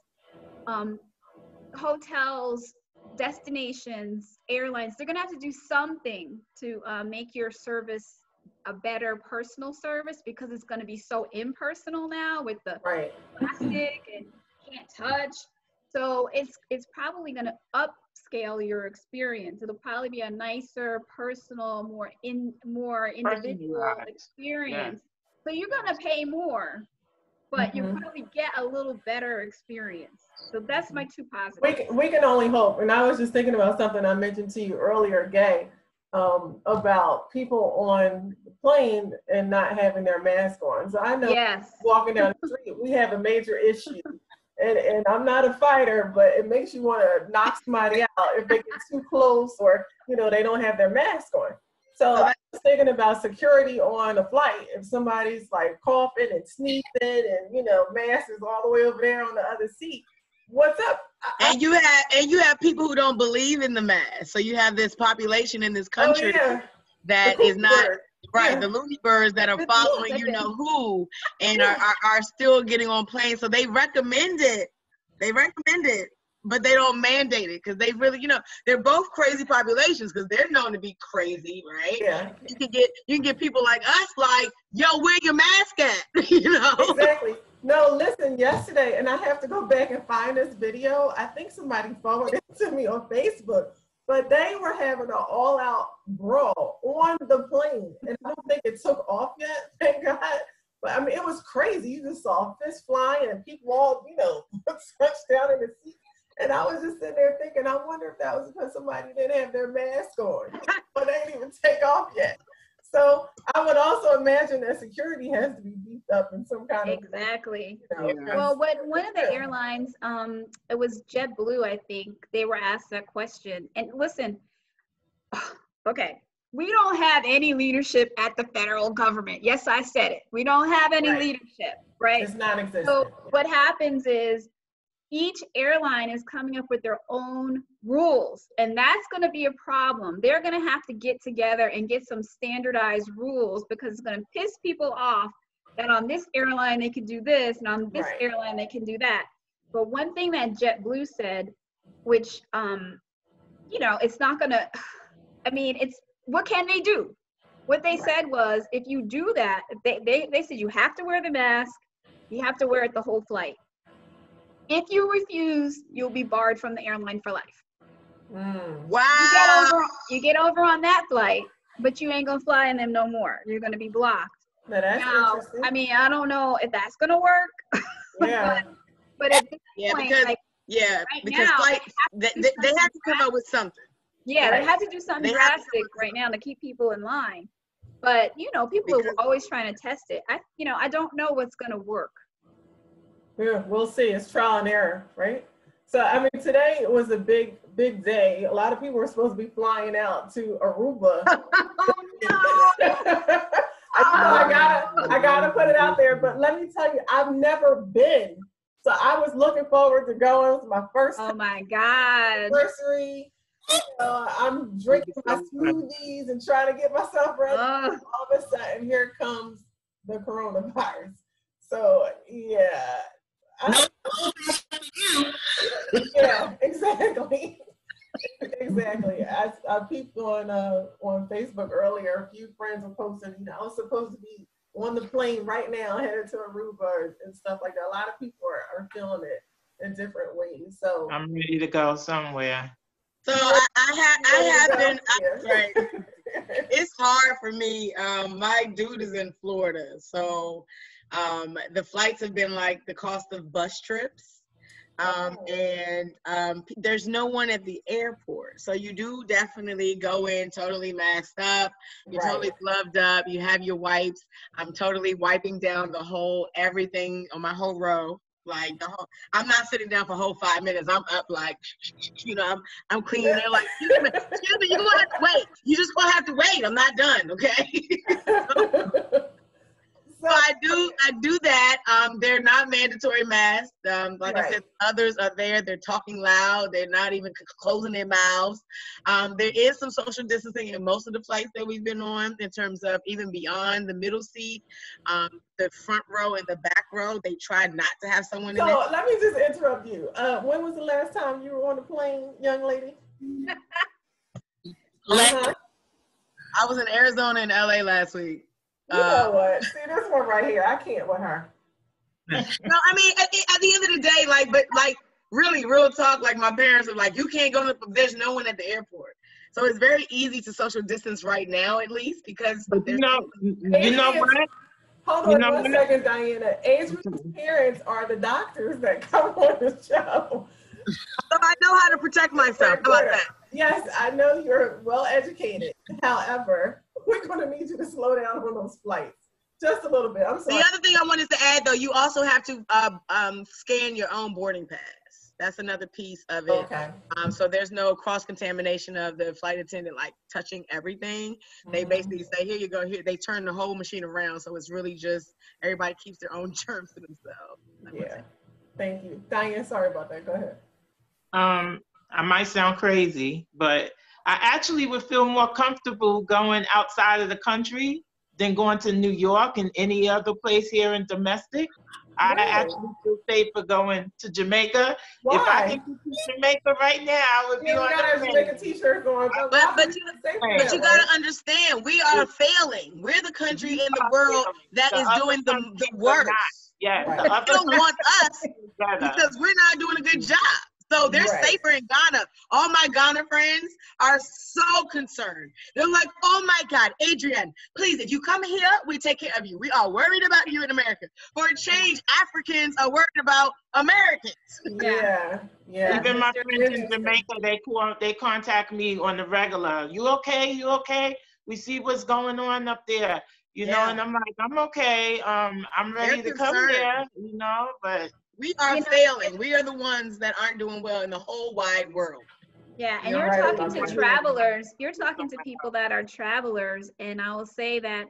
C: hotels, destinations, airlines, they're going to have to do something to make your service a better personal service, because it's going to be so impersonal now with the plastic and can't touch. So it's probably going to upscale your experience. It'll probably be a nicer, personal, more individual experience. Yeah. So you're going to pay more, but you probably get a little better experience. So that's my two positives.
B: We can only hope. And I was just thinking about something I mentioned to you earlier, Gai, about people on the plane and not having their mask on. So I know walking down the street, we have a major issue. And I'm not a fighter, but it makes you want to knock somebody out if they get too close, or, they don't have their mask on. So I was thinking about security on a flight. If somebody's like coughing and sneezing and, mask is all the way over there on the other seat, what's up?
E: And you have people who don't believe in the mask. So you have this population in this country that is not the loony birds that are following who and are still getting on planes. So they recommend it. But they don't mandate it, because they really, they're both crazy populations, because they're known to be crazy, right? Yeah. You can get people like us, like, yo, where your mask at?
B: Exactly. No, listen, yesterday, and I have to go back and find this video. I think somebody forwarded it to me on Facebook, but they were having an all-out brawl on the plane, and I don't think it took off yet, thank God. But I mean, it was crazy. You just saw fists flying and people all, stretched down in the seat. And I was just sitting there thinking, I wonder if that was because somebody didn't have their mask on, but they didn't even take off yet. So I would also imagine that security has to be beefed up in some kind of
C: Exactly. Well, one of the airlines, it was JetBlue, I think, they were asked that question. And listen, okay, we don't have any leadership at the federal government. Yes, I said it. We don't have any leadership, right?
B: It's non-existent.
C: So what happens is, each airline is coming up with their own rules, and that's going to be a problem. They're going to have to get together and get some standardized rules, because it's going to piss people off that on this airline they can do this, and on this airline they can do that. But one thing that JetBlue said, which, it's not going to, it's, what can they do? What they said was, if you do that, they said you have to wear the mask, you have to wear it the whole flight. If you refuse, you'll be barred from the airline for life.
E: Wow.
C: You get over on that flight, but you ain't gonna fly in them no more. You're gonna be blocked.
B: Now, that's interesting.
C: I don't know if that's gonna work.
B: Yeah.
C: but at this point,
E: because flights, they have to come up with something.
C: Yeah, they have to do something drastic right now to keep people in line. But people are always trying to test it. I don't know what's gonna work.
B: Yeah, we'll see. It's trial and error, right? So, today was a big day. A lot of people were supposed to be flying out to Aruba.
C: Oh, no.
B: I gotta put it out there. But let me tell you, I've never been. So I was looking forward to going. It was my first.
C: Oh my God.
B: Anniversary. I'm drinking my smoothies and trying to get myself ready. All of a sudden, here comes the coronavirus. So yeah. Yeah, exactly. Exactly. I peeped on Facebook earlier. A few friends were posting, I was supposed to be on the plane right now, headed to Aruba and stuff like that. A lot of people are feeling it in different ways. So
A: I'm ready to go somewhere.
E: So I have been. Right. It's hard for me. My dude is in Florida, so the flights have been like the cost of bus trips. There's no one at the airport. So you do definitely go in totally masked up. You're totally gloved up. You have your wipes. I'm totally wiping down everything on my whole row. Like I'm not sitting down for a whole 5 minutes. I'm up like, I'm cleaning. They're like, excuse me, you're gonna have to wait. You just gonna have to wait. I'm not done, okay? So I do that. They're not mandatory masks. Like I said, others are there. They're talking loud. They're not even closing their mouths. There is some social distancing in most of the flights that we've been on in terms of even beyond the middle seat, the front row and the back row. They try not to have someone in there.
B: So let me just interrupt you. When was the last time you were on a plane, young lady?
E: I was in Arizona and LA last week.
B: You know what? See, this one right here, I can't with her.
E: No, I mean, at the end of the day, really, real talk, like my parents are like, you can't go there's no one at the airport. So it's very easy to social distance right now, at least, because
A: you know what?
B: Hold on one second, Diana. Adrienne's parents are the doctors that come on the show.
E: So I know how to protect myself. How about that?
B: Yes, I know you're well educated. However, we're going to need you to slow down on those flights. Just a little bit. I'm sorry.
E: The other thing I wanted to add, though, you also have to scan your own boarding pass. That's another piece of it.
B: Okay.
E: So there's no cross-contamination of the flight attendant, like, touching everything. They basically say, here you go, here. They turn the whole machine around. So it's really just everybody keeps their own germs to themselves.
B: Yeah. Thank you. Diane, sorry about that. Go ahead.
A: I might sound crazy, but I actually would feel more comfortable going outside of the country than going to New York and any other place here in domestic. I actually feel safer going to Jamaica.
B: Why?
A: If I could go to Jamaica right now, I would be on
B: the Jamaica t-shirt going.
E: But you got to understand, we are failing. We're the country in the world that is doing the worst.
A: Yeah,
B: right.
E: They don't want us because we're not doing a good job. So they're safer in Ghana. All my Ghana friends are so concerned. They're like, oh my God, Adrienne, please, if you come here, we take care of you. We are worried about you in America. For a change, Africans are worried about Americans.
B: Yeah.
A: Even my friends in Jamaica, they contact me on the regular. You okay? You okay? We see what's going on up there. You know, and I'm like, I'm okay. I'm ready to come here, but
E: we are failing. We are the ones that aren't doing well in the whole wide world.
C: Yeah, and you're talking to travelers. You're talking to people that are travelers, and I will say that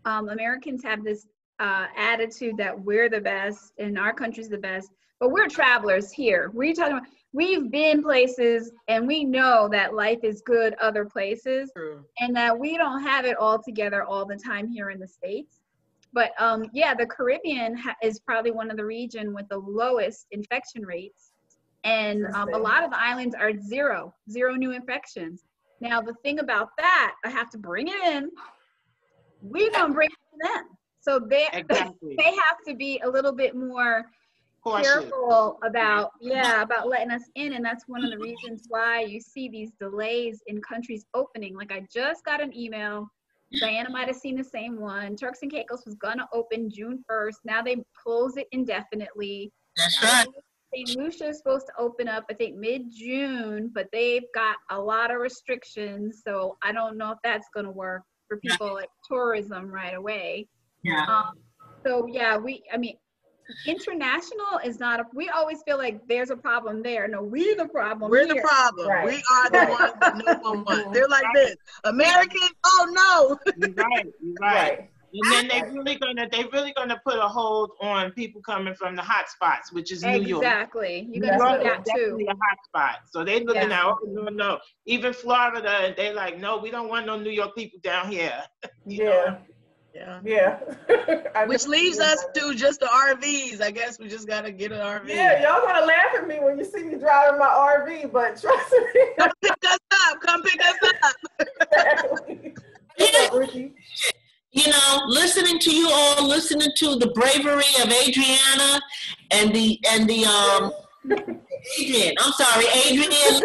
C: Americans have this attitude that we're the best and our country's the best, but we're travelers here. We're talking about, we've been places and we know that life is good other places.
E: True.
C: And that we don't have it all together all the time here in the States. But the Caribbean is probably one of the regions with the lowest infection rates. And a lot of the islands are zero new infections. Now, the thing about that, I have to bring it in. We're going to bring it to them. So they have to be a little bit more careful about letting us in. And that's one of the reasons why you see these delays in countries opening. Like I just got an email. Diana might have seen the same one. Turks and Caicos was going to open June 1st. Now they close it indefinitely.
D: That's right.
C: St. Lucia is supposed to open up, I think, mid-June, but they've got a lot of restrictions. So I don't know if that's going to work for people like tourism right away.
D: Yeah.
C: International is not we always feel like there's a problem there. No, we're the problem.
E: We're the problem. Right. We are the ones that no one wants. They're like this. Americans, oh no.
A: You're right. And then they're really gonna put a hold on people coming from the hot spots, which is New York.
C: Exactly. You're gonna see that too.
A: A hot spot. So they're looking at, oh no. Even Florida, they're like, no, we don't want no New York people down here. You know?
B: Yeah.
E: Which leaves us to just the RVs. I guess we just gotta get an RV.
B: Yeah, y'all gonna laugh at me when you see me driving my RV, but trust me.
E: Come pick us up. Come pick us up.
B: Exactly. What's up, Ricky?
D: You know, listening to you all, listening to the bravery of Adriana and the Adrienne. I'm sorry, Adrienne.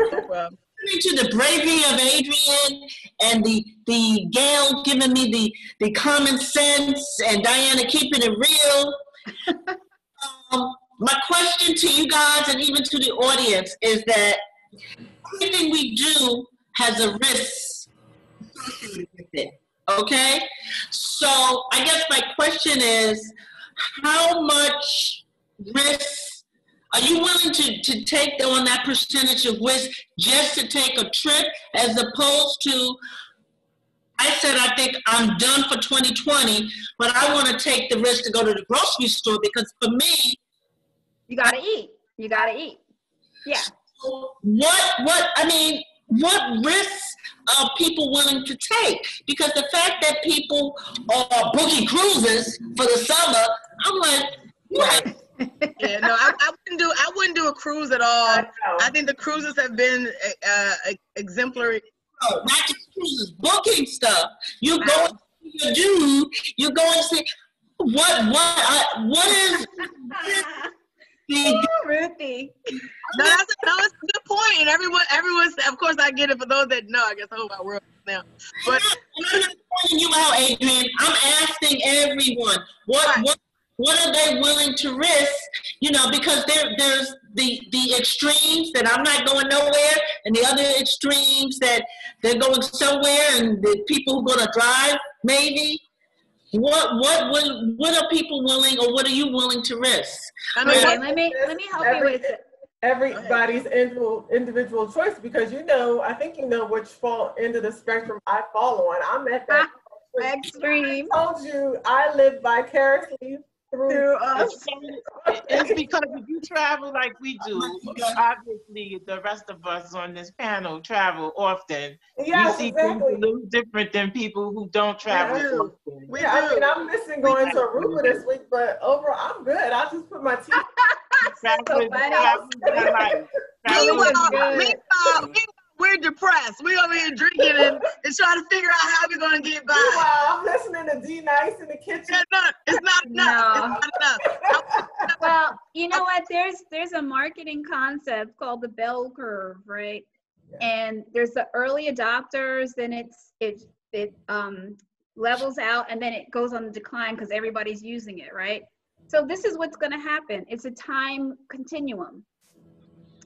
D: Listening to the bravery of Adrienne and the Gail giving me the common sense and Diana keeping it real. my question to you guys and even to the audience is that everything we do has a risk associated with it, okay? So I guess my question is, how much risk are you willing to take on that percentage of risk just to take a trip, as opposed to, I said I think I'm done for 2020, but I want to take the risk to go to the grocery store because for me,
C: you gotta eat. You gotta eat. Yeah.
D: So what risks are people willing to take? Because the fact that people are booking cruises for the summer, I'm like, what?
E: Yeah, no, I wouldn't do a cruise at all. I think the cruises have been exemplary.
D: No, not just cruises, booking stuff. You go and see your dude. You go and see what is.
C: Oh, Ruthie.
E: No, it's a good point, and everyone's. Of course, I get it. For those that know, I guess the whole wide world now. But
D: I'm not pointing you out, Adrienne. I'm asking everyone what are they willing to risk? You know, because there's the extremes that I'm not going nowhere, and the other extremes that they're going somewhere, and the people who are going to drive maybe. What are people willing, or what are you willing to risk?
C: Okay, let me help you with it.
B: Everybody's individual choice, because I think which end of the spectrum I fall on. I'm at that
C: extreme.
B: I told you I live vicariously through us.
A: It's because if you travel like we do, obviously the rest of us on this panel travel often.
B: Yes,
A: you see
B: exactly.
A: things a little different than people who don't travel often.
B: I'm missing going to Aruba this week, but overall I'm good. I just put my teeth.
E: Meanwhile, we're depressed. We're over here drinking and trying to figure out how we're going to get by.
B: Meanwhile, I'm listening to D Nice in the kitchen.
E: Yeah, it's not enough. It's not enough.
C: Well, you know what? There's a marketing concept called the bell curve, right? Yeah. And there's the early adopters, then it levels out, and then it goes on the decline because everybody's using it, right? So this is what's going to happen. It's a time continuum.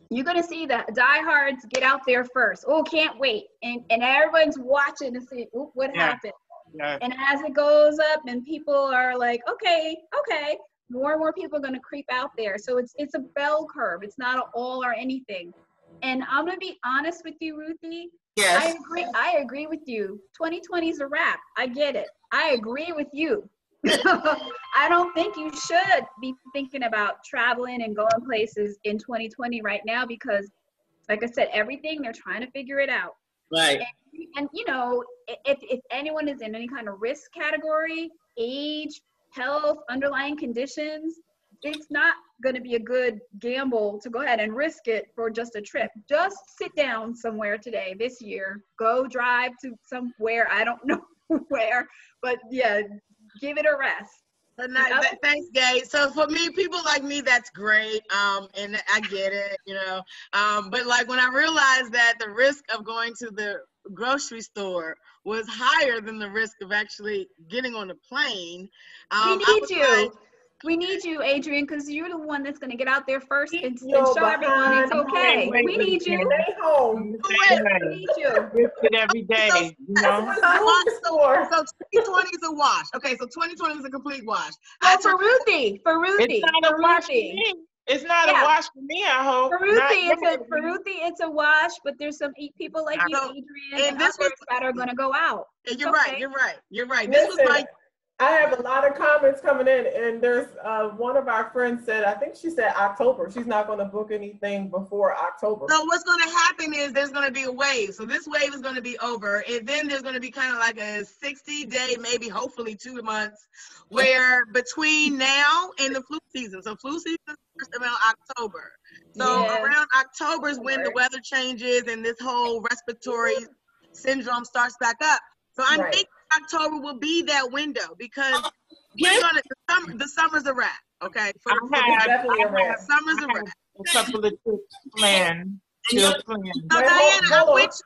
C: You're going to see the diehards get out there first. Oh, can't wait. And everyone's watching to see what happened. Yeah. And as it goes up and people are like, okay, more and more people are going to creep out there. So it's a bell curve. It's not an all or anything. And I'm going to be honest with you, Ruthie.
D: Yes.
C: I agree with you. 2020 is a wrap. I get it. I agree with you. I don't think you should be thinking about traveling and going places in 2020 right now, because like I said, everything, they're trying to figure it out.
D: Right.
C: And if anyone is in any kind of risk category, age, health, underlying conditions, it's not going to be a good gamble to go ahead and risk it for just a trip. Just sit down somewhere today, this year, go drive to somewhere, I don't know where, but yeah, give it a rest.
E: Thanks, Gai. So for me, people like me, that's great. And I get it, but like when I realized that the risk of going to the grocery store was higher than the risk of actually getting on a plane.
C: We need you, Adrienne, because you're the one that's going to get out there first and show everyone it's okay. We need you.
B: Stay home.
C: We need you.
A: Every day.
E: So 2020 is a wash. Okay, so 2020 is a complete wash.
C: For Ruthie.
A: It's not a wash for me. It's not a wash for me, I hope.
C: For Ruthie, it's a wash, but there's some people like you, Adrienne, and others that are going to go out.
E: You're right. This was like.
B: I have a lot of comments coming in, and there's one of our friends said, I think she said October. She's not going to book anything before October.
E: So what's going to happen is there's going to be a wave. So this wave is going to be over, and then there's going to be kind of like a 60-day, maybe hopefully 2 months, where between now and the flu season. So flu season is around October. So around October is when the weather changes and this whole respiratory syndrome starts back up. So I'm thinking October will be that window, because the summer's a wrap. Okay, summer's a wrap.
A: A couple of trips planned.
E: So Diana, I'm with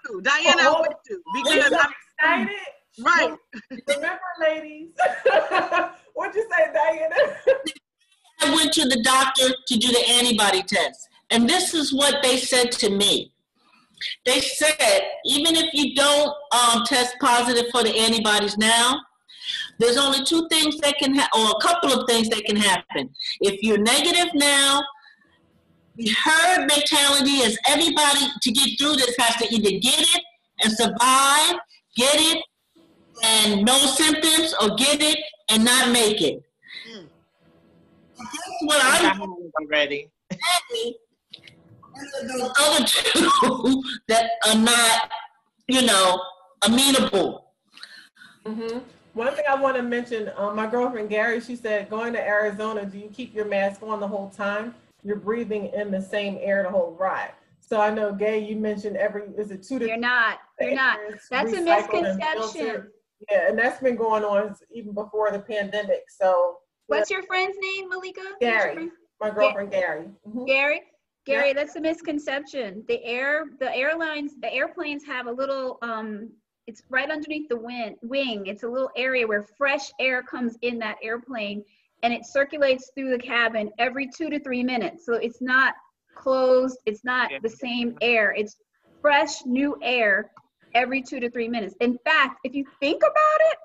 E: you. Because
B: I'm excited.
E: Right.
B: Remember, ladies. What'd you say, Diana?
D: I went to the doctor to do the antibody test, and this is what they said to me. They said, even if you don't test positive for the antibodies now, there's only two things that can happen, or a couple of things that can happen. If you're negative now, the herd mentality is everybody to get through this has to either get it and survive, get it and no symptoms, or get it and not make it. That's what I'm
A: already.
D: Those other two that are not, amenable.
B: Mm-hmm. One thing I want to mention, my girlfriend Gary, she said, going to Arizona, do you keep your mask on the whole time? You're breathing in the same air the whole ride. So I know, Gai, you mentioned is it 2 to 3?
C: You're not. That's a misconception.
B: Yeah, and that's been going on even before the pandemic. So
C: what's your friend's name, Malika?
B: Gary, my girlfriend Gary. Mm-hmm.
C: Gary,
B: Yeah.
C: that's a misconception. The airplanes have a little, it's right underneath the wing. It's a little area where fresh air comes in that airplane, and it circulates through the cabin every 2 to 3 minutes. So it's not closed. It's not the same air. It's fresh, new air every 2 to 3 minutes. In fact, if you think about it,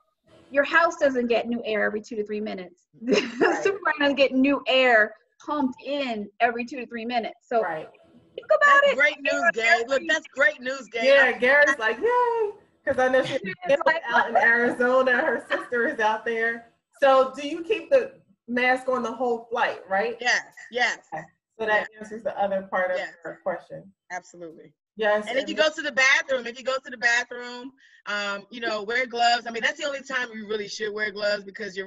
C: your house doesn't get new air every 2 to 3 minutes. The supermarket doesn't get new air pumped in every 2 to 3 minutes. So think about it.
E: Great news, Gai. Look, that's great news, Gai.
B: Yeah, Gary's like, yay. Because I know she's out in Arizona. Her sister is out there. So do you keep the mask on the whole flight, right?
E: Yes.
B: So that answers the other part of her question.
E: Absolutely.
B: Yes.
E: And if you go to the bathroom, wear gloves. I mean, that's the only time you really should wear gloves, because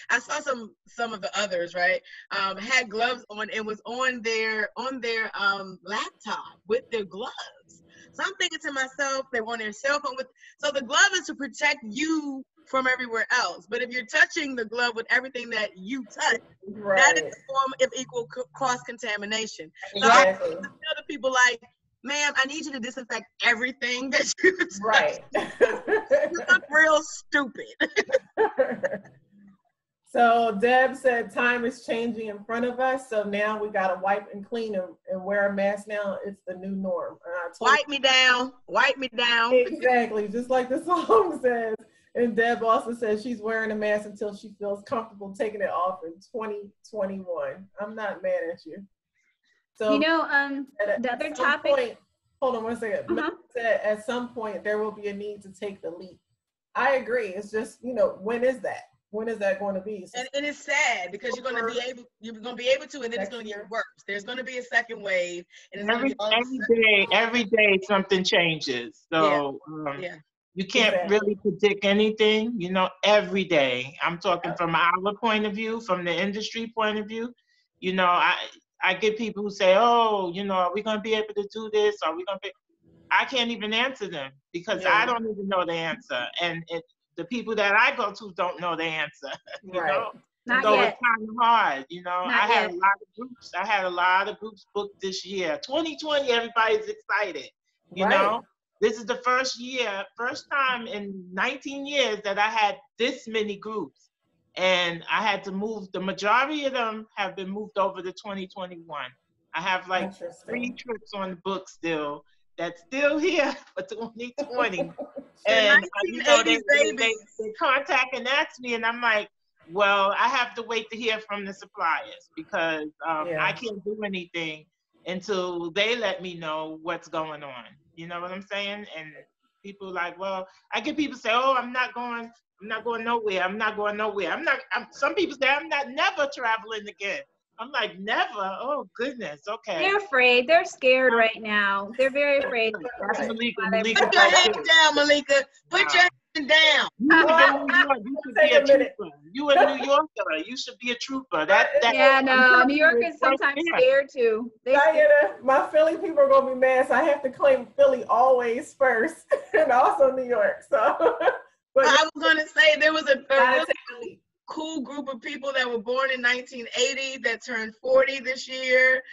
E: I saw some of the others, right, had gloves on and was on their laptop with their gloves. So I'm thinking to myself, they want their cell phone so the glove is to protect you from everywhere else. But if you're touching the glove with everything that you touch, that is a form of equal cross-contamination. So I tell the people, like, ma'am, I need you to disinfect everything that you touch.
B: Right.
E: You look real stupid.
B: So Deb said time is changing in front of us. So now we got to wipe and clean and wear a mask now. It's the new norm.
E: Wipe me down.
B: Exactly. Just like the song says. And Deb also says she's wearing a mask until she feels comfortable taking it off in 2021. I'm not mad at you. So
C: the other topic.
B: Hold on 1 second. Said at some point there will be a need to take the leap. I agree. It's just, when is that? When is that going to be?
E: And it's sad, because you're going to be able to, and then it's going to get worse. There's going to be a second wave, and it's
A: every day something changes. So you can't really predict anything. Every day. I'm talking from our point of view, from the industry point of view. I get people who say, "Oh, are we going to be able to do this? Are we going to be?" I can't even answer them, because I don't even know the answer, and the people that I go to don't know the answer.
B: Right.
C: Not
A: so
C: yet.
A: It's kind of hard. I had
C: yet.
A: a lot of groups booked this year. 2020, everybody's excited. You know, this is the first time in 19 years that I had this many groups. And I had to move, the majority of them have been moved over to 2021. I have like 3 trips on the book still, that's still here for 2020. And they contact and ask me, and I'm like, well, I have to wait to hear from the suppliers, because I can't do anything until they let me know what's going on. You know what I'm saying? And people like, well, I get people say, oh, I'm not going nowhere. Some people say I'm not never traveling again. I'm like, never? Oh, goodness. Okay.
C: They're afraid. They're scared right now. They're very afraid.
A: That's Malika.
E: Put your hand down, Malika. Put your hand down.
A: You should be a trooper. You a New Yorker. You should be a trooper.
C: New York is sometimes scared too.
B: Diana, my Philly people are going to be mad, so I have to claim Philly always first, and also New York. So, but
E: I was going to say, there was a really cool group of people that were born in 1980 that turned 40 this year.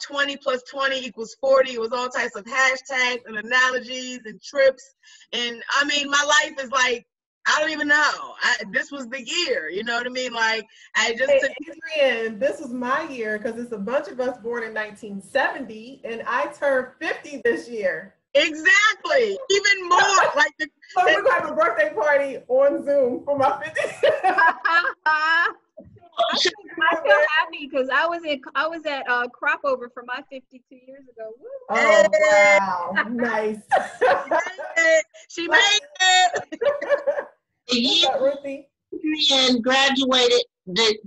E: 20 plus 20 equals 40. It was all types of hashtags and analogies and trips. And I mean, my life is like I don't even know. This was the year, you know what I mean? Like, I just
B: Hey, Adrienne, this was my year because it's a bunch of us born in 1970, and I turned 50 this year.
E: Exactly. Even more. Like,
B: So we're going to have a birthday party on Zoom for my 50th.
C: I feel happy because I was at crop over for my 52 years ago. Woo.
B: Oh wow, nice.
E: She made it.
D: The year
B: What's up, Ruthie?
D: Adrienne graduated,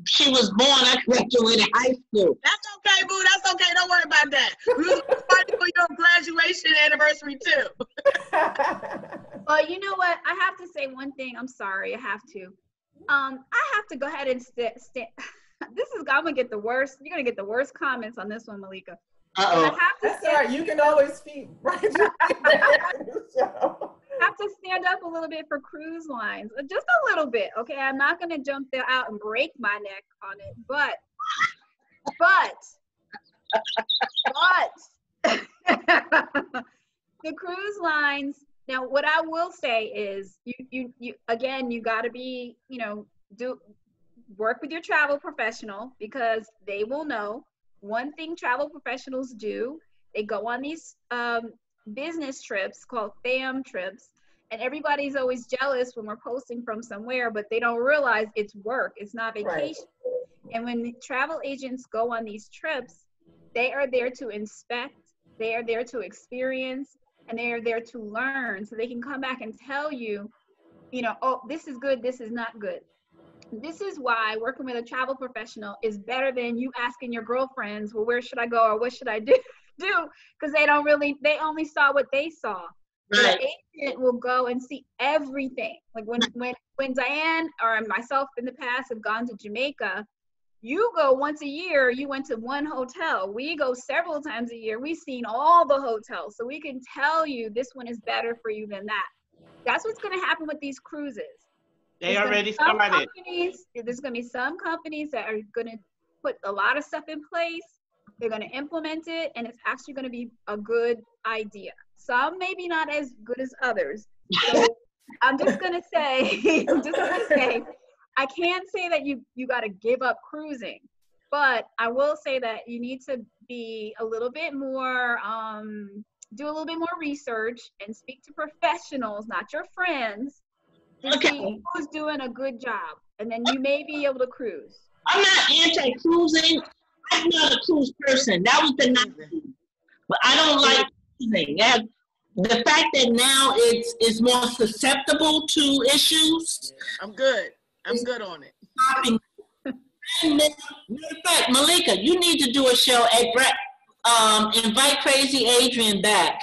D: she was born, I graduated high school.
E: That's okay, boo. That's okay. Don't worry about that. We was party for your graduation anniversary too.
C: Well, you know what? I have to say one thing. I'm sorry. I have to. I have to go ahead and I'm gonna get the worst. You're gonna get the worst comments on this one, Malika.
D: Uh-oh.
B: That's all right. You can always feed right in the show.
C: Have to stand up a little bit for cruise lines, just a little bit. Okay, I'm not gonna jump there out and break my neck on it, but the cruise lines. Now, what I will say is, you again, you got to be, work with your travel professional, because they will know. One thing travel professionals do, they go on these business trips called fam trips, and everybody's always jealous when we're posting from somewhere, but they don't realize it's work, it's not vacation. Right. And when the travel agents go on these trips, they are there to inspect, they are there to experience, and they are there to learn, so they can come back and tell you, oh, this is good, this is not good. This is why working with a travel professional is better than you asking your girlfriends, well, where should I go or what should I do? Because they only saw what they saw. Right. The agent will go and see everything. Like when Diane or myself in the past have gone to Jamaica, you go once a year, you went to one hotel. We go several times a year. We've seen all the hotels. So we can tell you this one is better for you than that. That's what's going to happen with these cruises.
A: They already started.
C: There's going to be some companies that are going to put a lot of stuff in place. They're going to implement it, and it's actually going to be a good idea. Some maybe not as good as others. So I'm just going to say, I can't say that you got to give up cruising, but I will say that you need to be a little bit more, do a little bit more research and speak to professionals, not your friends, to see who's doing a good job, and then you may be able to cruise.
D: I'm not anti-cruising. I'm not a cruise person. That was the 90s. But I don't like cruising. The fact that now it's more susceptible to issues.
E: I'm good on it.
D: Matter of fact, Malika, you need to do a show at invite Crazy Adrienne back.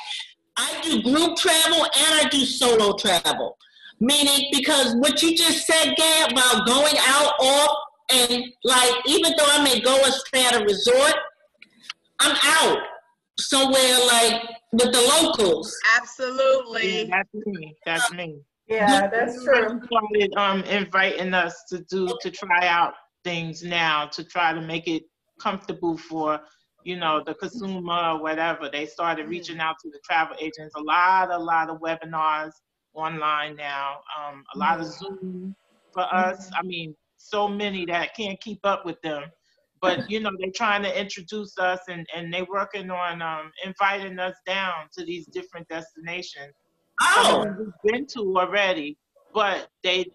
D: I do group travel and I do solo travel. Meaning, because what you just said, Gai, about going out off, and like, even though I may go and stay at a resort, I'm out somewhere like with the locals.
E: Absolutely.
A: Yeah, that's me.
B: Yeah, that's true.
A: Started inviting us to try out things now, to try to make it comfortable for, the consumer or whatever. They started reaching out to the travel agents. A lot of webinars online now, a lot of Zoom for us. I mean, so many that I can't keep up with them, but they're trying to introduce us, and they're working on inviting us down to these different destinations. Some of them we've been to already, but they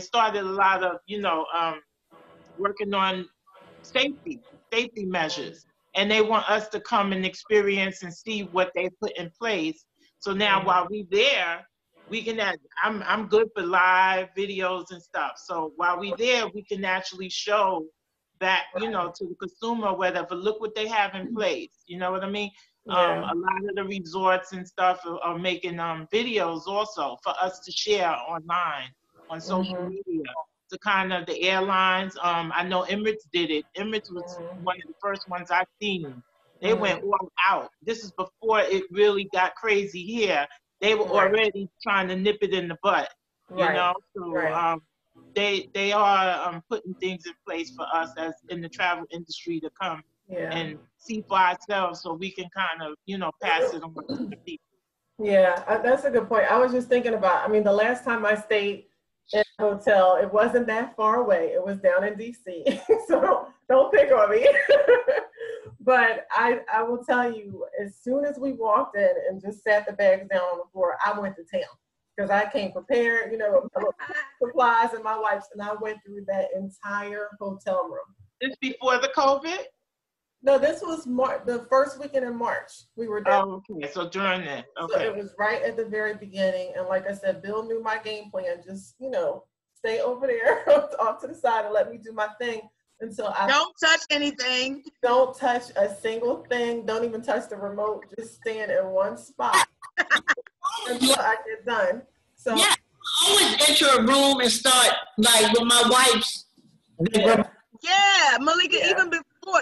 A: started a lot of working on safety measures, and they want us to come and experience and see what they put in place. So now while we're there, we can I'm good for live videos and stuff. So while we're there, we can actually show that, to the consumer, whatever, look what they have in place. You know what I mean? Yeah. A lot of the resorts and stuff are making videos also for us to share online on social media. To kind of the airlines, I know Emirates did it. Emirates was one of the first ones I've seen. They went all out. This is before it really got crazy here. They were already trying to nip it in the butt, So they are putting things in place for us as in the travel industry to come and see for ourselves, so we can kind of pass it on to the people.
B: Yeah, that's a good point. I was just thinking about, the last time I stayed in a hotel. It wasn't that far away. It was down in DC. So don't pick on me. But I will tell you, as soon as we walked in and just sat the bags down on the floor, I went to town. Because I came prepared, you know, with supplies and my wipes, and I went through that entire hotel room.
A: This before the COVID?
B: No, this was the first weekend in March. We were there.
A: Oh, okay. So during that, okay.
B: So it was right at the very beginning. And like I said, Bill knew my game plan. Just, you know, stay over there off to the side and let me do my thing until I...
E: Don't touch anything.
B: Don't touch a single thing. Don't even touch the remote. Just stand in one spot until I get done. So
D: yeah, I always enter a room and start, like, with my wife's.
E: Yeah, Malika,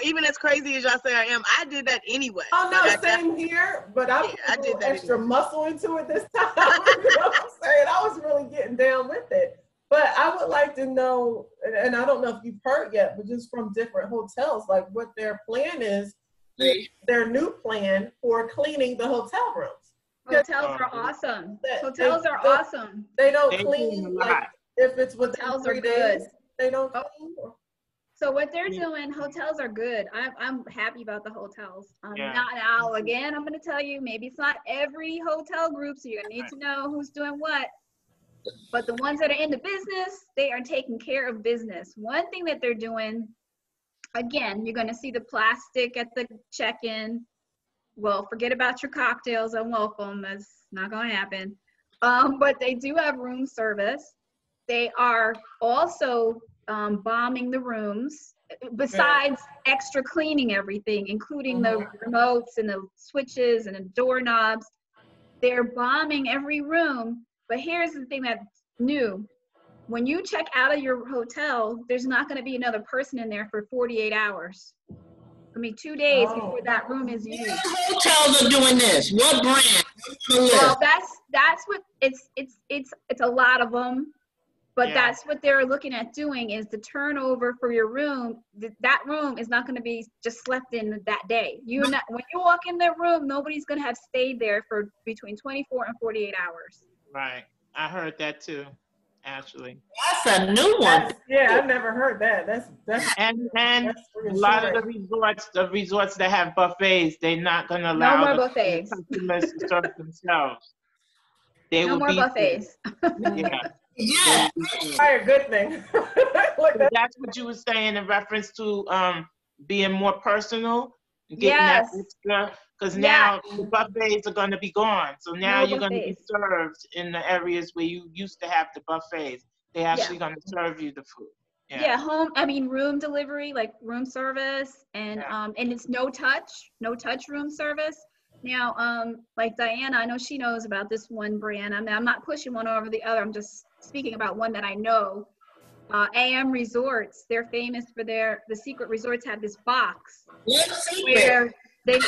E: even as crazy as y'all say I am, I did that anyway.
B: Oh no, same here, but I did that extra muscle into it this time. You know what I'm saying? I was really getting down with it. But I would like to know, and I don't know if you've heard yet, but just from different hotels, like what their plan is, their new plan for cleaning the hotel rooms.
C: Hotels are awesome. Hotels are awesome.
B: They don't clean, like if it's within 3 days, they don't clean.
C: So what they're doing, hotels are good. I'm happy about the hotels. Now, again, I'm going to tell you, maybe it's not every hotel group, so you're going to need to know who's doing what. But the ones that are in the business, they are taking care of business. One thing that they're doing, again, you're going to see the plastic at the check-in. Well, forget about your cocktails and welcome. That's not going to happen. But they do have room service. They are also bombing the rooms, besides extra cleaning everything, including the remotes and the switches and the doorknobs. They're bombing every room. But here's the thing that's new. When you check out of your hotel, there's not going to be another person in there for 48 hours. I mean, 2 days before that room is used.
D: What hotels are doing this? What brand?
C: Well, that's what it's a lot of them. But that's what they're looking at doing, is the turnover for your room. That room is not going to be just slept in that day. When you walk in their room, nobody's going to have stayed there for between 24 and 48 hours.
A: Right. I heard that too, actually.
D: That's a new one.
B: I've never heard that. That's
A: and a lot of the resorts that have buffets, they're not going to allow
C: no more buffets.
A: Customers to serve themselves.
C: No more buffets.
D: Yeah.
B: A good thing.
A: That's what you were saying in reference to being more personal, getting that extra, because now the buffets are going to be gone. So now you're going to be served in the areas where you used to have the buffets. They're actually going to serve you the food.
C: Room delivery, like room service, and it's no touch room service. Now, like Diana, I know she knows about this one brand. I mean, I'm not pushing one over the other. I'm just speaking about one that I know. AM Resorts, they're famous for the secret resorts have this box where they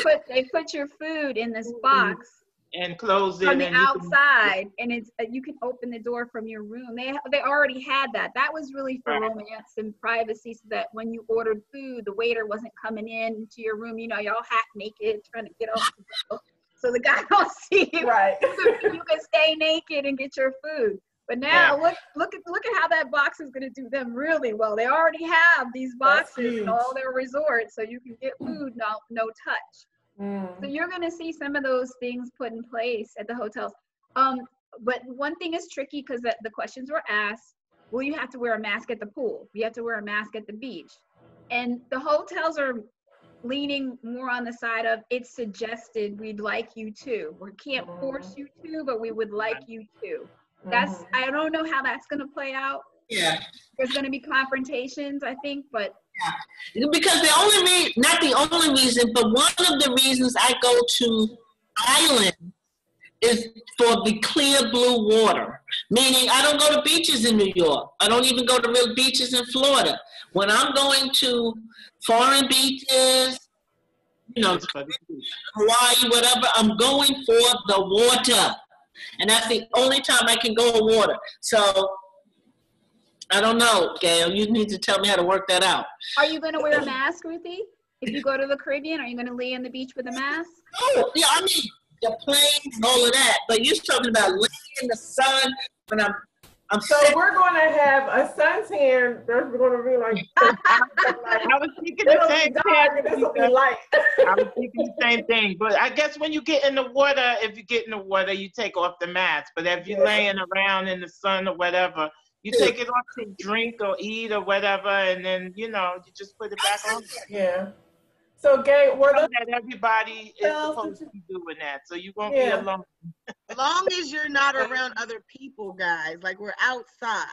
C: put your food in this box
A: and close it
C: from the outside, and it's you can open the door from your room. They already had that. That was really for romance and privacy, so that when you ordered food, the waiter wasn't coming in to your room. You know, y'all half naked trying to get off the bill, so the guy don't see you.
B: Right.
C: So you can stay naked and get your food. But now look at how that box is going to do them really well. They already have these boxes in all their resorts, so you can get food no touch. So you're going to see some of those things put in place at the hotels. But one thing is tricky, because the questions were asked, will you have to wear a mask at the pool? You have to wear a mask at the beach. And the hotels are leaning more on the side of, it's suggested, we'd like you to. We can't force you to, but we would like you to. I don't know how that's going to play out.
D: Yeah.
C: There's going to be confrontations, I think, but.
D: Yeah. Because not the only reason, but one of the reasons I go to islands is for the clear blue water. Meaning I don't go to beaches in New York. I don't even go to real beaches in Florida. When I'm going to foreign beaches, Hawaii, whatever, I'm going for the water. And that's the only time I can go in water. So I don't know, Gail. You need to tell me how to work that out.
C: Are you going to wear a mask, Ruthie? If you go to the Caribbean, are you going to lay on the beach with a mask?
D: Oh, yeah, the planes, all of that. But you're talking about laying in the sun when I'm
B: So we're going to have a suntan that's going to be like,
A: I was thinking the same thing.
B: This will be light.
A: I was thinking the same thing. But I guess when you get in the water, if you get in the water, you take off the mask. But if you're laying around in the sun or whatever, you take it off to drink or eat or whatever, and then, you just put it back on.
B: Yeah. So, Gai,
A: that everybody is supposed to be doing that, so you won't be alone.
E: As long as you're not around other people, guys, like we're outside.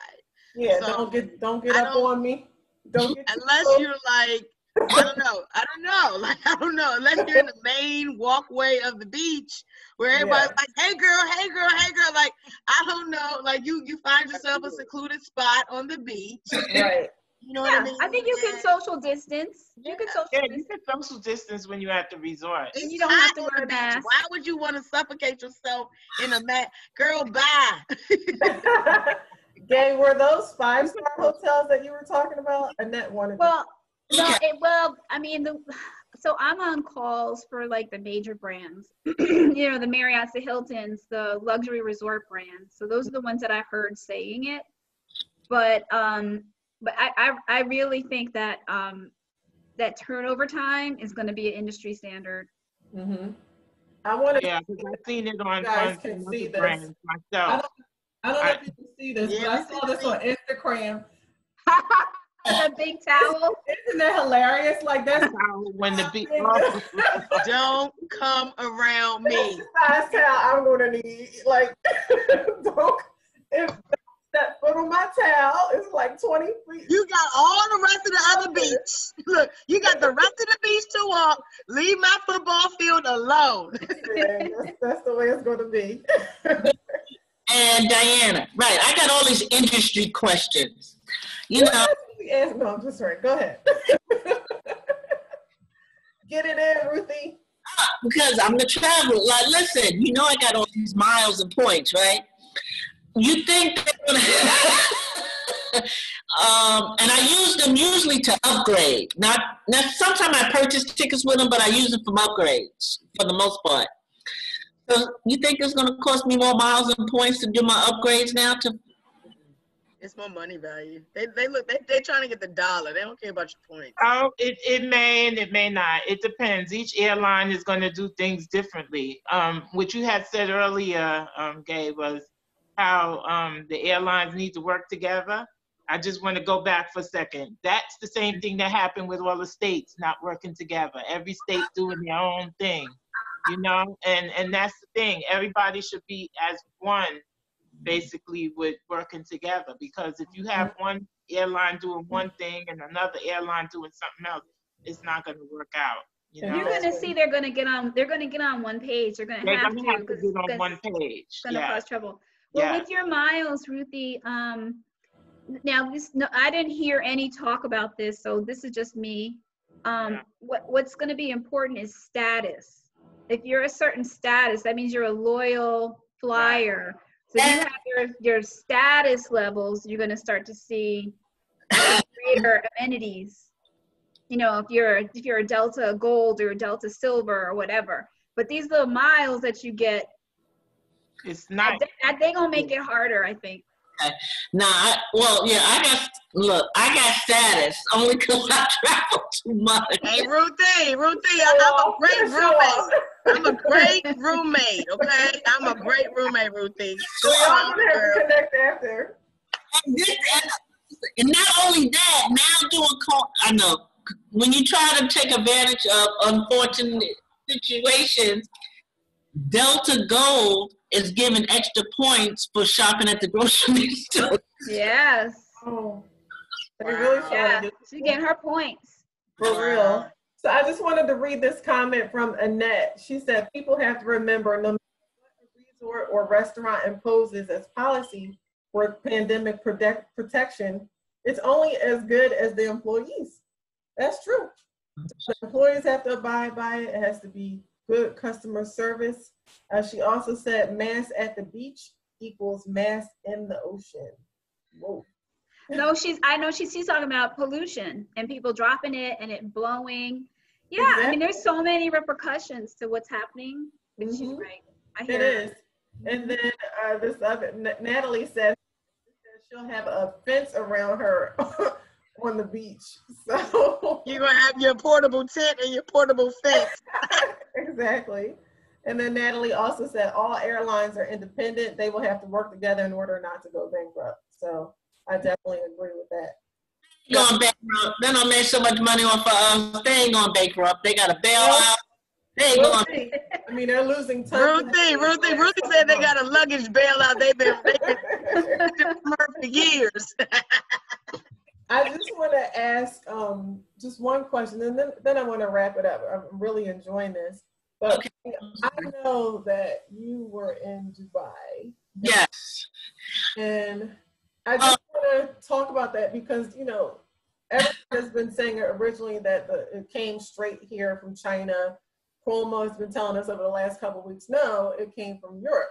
B: Yeah,
E: so
B: don't get up on me. Don't get
E: unless you're like, I don't know. Unless you're in the main walkway of the beach where everybody's like, hey girl. Like, I don't know. Like you find yourself a secluded spot on the beach.
B: Right.
E: You know what I mean?
C: I think you can social distance. You can
A: social distance when you're at the resort.
C: And you don't have to wear a mask.
E: Why would you want to suffocate yourself in a mask? Girl, bye.
B: Gai, were those 5-star hotels that you were talking about? Annette wanted.
C: Well, I mean, so I'm on calls for like the major brands, the Marriotts, the Hiltons, the luxury resort brands. So those are the ones that I heard saying it. But I really think that that turnover time is going to be an industry standard.
B: Mm-hmm. I want to.
A: Yeah, because I've seen it on
B: brands
A: myself.
B: I don't know if you can see this, but I saw this on Instagram.
C: The big towel.
B: Isn't that hilarious? Like that's
A: when the big
E: don't come around me.
B: That's the size towel I'm gonna need. Like don't if that foot on my towel is like 20 feet.
E: You got all the rest of the other beach. Look, you got the rest of the beach to walk. Leave my football field alone.
B: Yeah, that's the way it's gonna be.
D: And Diana, right? I got all these industry questions.
B: No, I'm just right. Go ahead. Get it in, Ruthie.
D: Because I'm the traveler. Like, listen, I got all these miles and points, right? You think they're gonna and I use them usually to upgrade. Now sometimes I purchase tickets with them, but I use them for upgrades for the most part. So you think it's going to cost me more miles and points to do my upgrades now?
E: It's more money value. They're trying to get the dollar. They don't care about your points.
A: Oh, it may and it may not. It depends. Each airline is going to do things differently. What you had said earlier, Gai, was how the airlines need to work together. I just want to go back for a second. That's the same thing that happened with all the states not working together. Every state doing their own thing. And that's the thing. Everybody should be as one, basically, with working together. Because if you have one airline doing one thing and another airline doing something else, it's not going to work out. You're
C: going to see they're going to get on one page. They're going to have to
A: get on one page.
C: It's going to cause trouble. Well, with your miles, Ruthie, now I didn't hear any talk about this, so this is just me. What's going to be important is status. If you're a certain status, that means you're a loyal flyer. So you have your status levels, you're going to start to see greater amenities. If you're a Delta Gold or a Delta Silver or whatever. But these little miles that you get,
A: it's not.
C: They're going to make it harder, I think.
D: I got status only because I travel too much.
E: Hey, Ruthie, I'm a great roommate. I'm a great roommate, okay? I'm a great roommate, Ruthie.
B: So y'all gonna have to connect after.
D: And not only that, now I know, when you try to take advantage of unfortunate situations, Delta Gold is giving extra points for shopping at the grocery store.
C: Yes.
B: Oh. Really
C: she's getting her points.
B: For real. So I just wanted to read this comment from Annette. She said, people have to remember no matter what a resort or restaurant imposes as policy for pandemic protection, it's only as good as the employees. That's true. The employees have to abide by it. It has to be good customer service. She also said mass at the beach equals mass in the ocean. Whoa.
C: No, she's talking about pollution and people dropping it and it blowing. Yeah, exactly. I mean, there's so many repercussions to what's happening. But she's right. I hear
B: it is. And then this other, Natalie says, she'll have a fence around her on the beach. So
E: you're gonna have your portable tent and your portable fence.
B: Exactly. And then Natalie also said all airlines are independent. They will have to work together in order not to go bankrupt. So I definitely agree with that.
D: Going bankrupt. They don't make so much money off of us. They ain't going bankrupt. They got a bailout. They ain't going.
B: I mean, they're losing tons.
E: Ruthie said they got a luggage bailout. They've been making for years.
B: I just want to ask just one question, and then I want to wrap it up. I'm really enjoying this. But okay. I know that you were in Dubai.
D: Yes.
B: And I just want to talk about that because, you know, everyone has been saying originally that it came straight here from China. Cuomo has been telling us over the last couple of weeks, no, it came from Europe.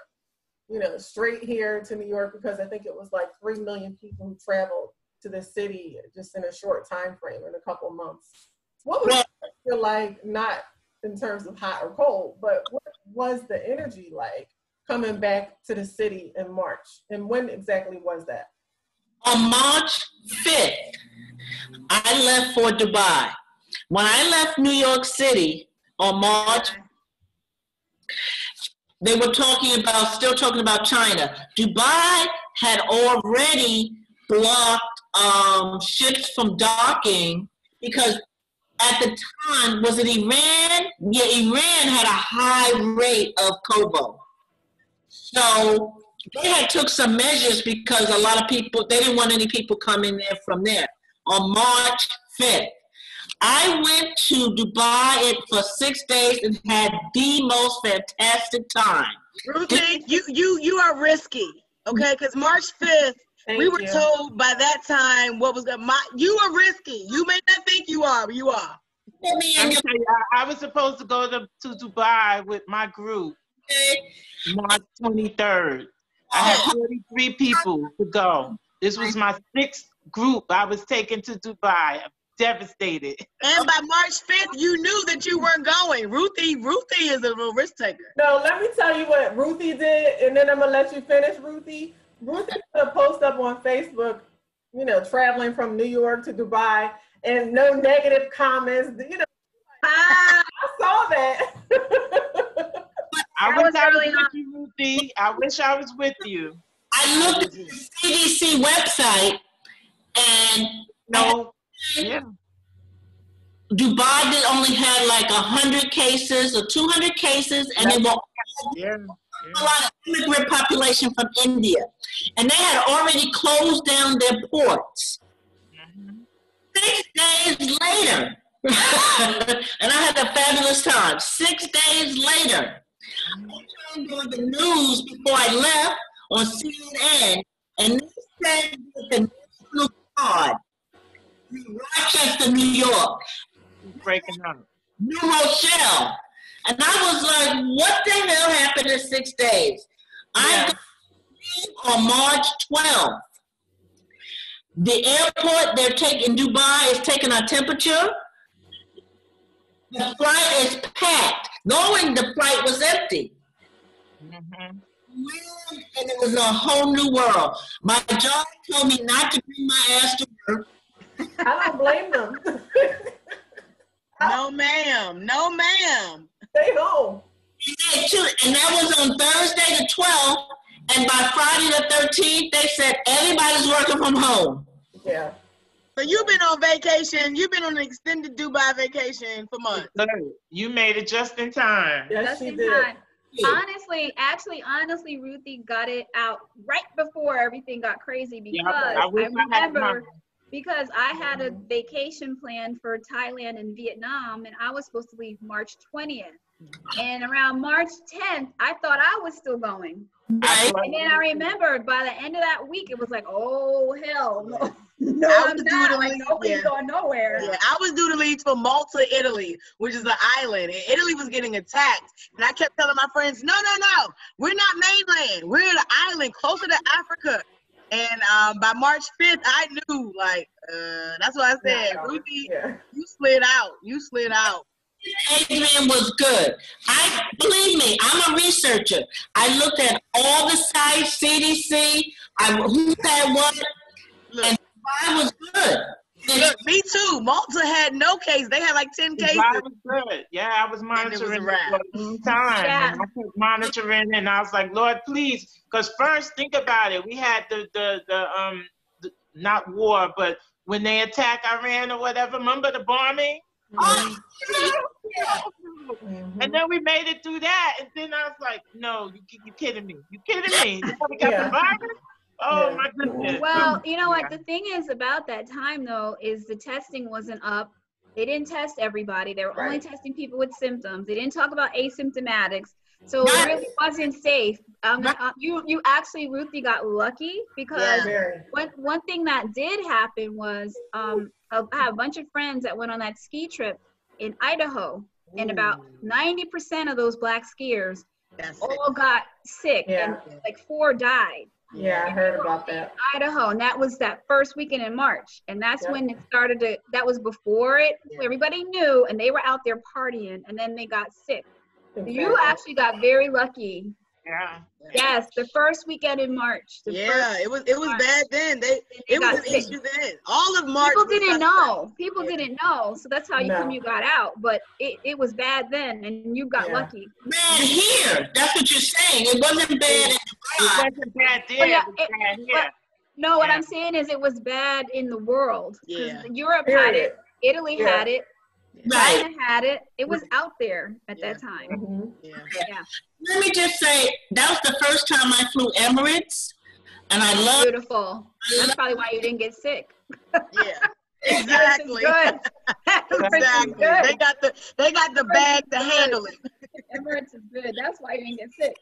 B: You know, straight here to New York because I think it was like 3 million people who traveled to the city just in a short time frame in a couple of months. What was it feel like, not in terms of hot or cold, but what was the energy like coming back to the city in March? And when exactly was that?
D: On March 5th, I left for Dubai. When I left New York City on March, they were still talking about China. Dubai had already blocked ships from docking because at the time, was it Iran? Yeah, Iran had a high rate of COVID. So they had took some measures because a lot of people, they didn't want any people coming there from there. On March 5th, I went to Dubai for 6 days and had the most fantastic time.
E: Ruthie, you are risky, okay? Because March 5th, we were told by that time what was you are risky. You may not think you are, but you are.
A: I was supposed to go to Dubai with my group March 23rd. I had 43 people to go. This was my 6th group I was taking to Dubai. I'm devastated.
E: And by March 5th, you knew that you weren't going. Ruthie is a real risk taker.
B: No, let me tell you what Ruthie did, and then I'm going to let you finish, Ruthie. Ruthie put a post up on Facebook, you know, traveling from New York to Dubai, and no negative comments. You know, I saw that.
A: I wish I was with you, Ruthie. I wish I was with you.
D: I looked at the CDC website, and Dubai did only had like 100 cases or 200 cases, and they were a lot of immigrant population from India, and they had already closed down their ports. 6 days later, and I had a fabulous time. 6 days later, I turned on the news before I left on CNN, and they said that the National Guard in Rochester, New York,
A: breaking up,
D: New Rochelle. And I was like, what the hell happened in 6 days? I got on March 12th. The airport in Dubai is taking our temperature. The flight is packed. Going, the flight was empty. And it was a whole new world. My job told me not to bring my ass to work.
B: I don't blame them.
E: No, ma'am. No, ma'am.
B: Stay home.
D: And that was on Thursday the 12th. And by Friday the 13th, they said everybody's working from home.
B: Yeah.
E: So you've been on vacation. You've been on an extended Dubai vacation for months.
A: You made it just in time.
B: Yes,
C: just in time. Honestly, Ruthie got it out right before everything got crazy because because I had a vacation planned for Thailand and Vietnam, and I was supposed to leave March 20th. And around March 10th, I thought I was still going. And then I remembered by the end of that week, it was like, oh, hell no. No, I'm not. Like, nobody's going nowhere.
E: Yeah, I was due to leave for Malta, Italy, which is an island. And Italy was getting attacked. And I kept telling my friends, no. We're not mainland. We're an island closer to Africa. And by March 5th, I knew, like, that's what I said. Ruthie, you slid out.
D: Adrienne was good. Believe me, I'm a researcher. I looked at all the sites, CDC, who had what, and Dubai was good.
E: Look, me too. Malta had no case. They had like 10 cases.
A: Dubai was good. Yeah, I was monitoring it for a long time.
C: Yeah.
A: And I kept monitoring it, and I was like, Lord, please. Because first, think about it. We had the not war, but when they attacked Iran or whatever, remember the bombing?
B: Mhm.
A: And then we made it through that, and then I was like, no, you kidding me. You kidding me? We got the virus? Oh, my goodness.
C: Well, you know what? The thing is about that time, though, is the testing wasn't up. They didn't test everybody. They were only testing people with symptoms. They didn't talk about asymptomatics. So it really wasn't safe. You actually, Ruthie, got lucky because one thing that did happen was I have a bunch of friends that went on that ski trip in Idaho, and about 90% of those Black skiers all got sick, and like 4 died.
B: Yeah, I heard about that.
C: Idaho, and that was that first weekend in March, and that's when it started to. That was before it. Everybody knew, and they were out there partying, and then they got sick. Exactly. You actually got very lucky.
A: Yeah.
C: Yes, the first weekend in March.
E: It was bad then. It was an issue then. All of March.
C: People didn't know. People didn't know, so that's how you got out. But it was bad then, and you got lucky.
D: Bad here. That's what you're saying. It wasn't bad in Dubai.
A: It wasn't bad there. It was bad here.
C: No, what I'm saying is it was bad in the world. Because Europe had it. Italy had it. China had it. It was out there at that time.
B: Mm-hmm.
D: Let me just say, that was the first time I flew Emirates, and I loved.
C: Beautiful. That's probably why you didn't get sick.
E: Exactly.
C: Good.
E: Exactly. Good. They got the bag to handle it.
C: Emirates is good. That's why you didn't get sick.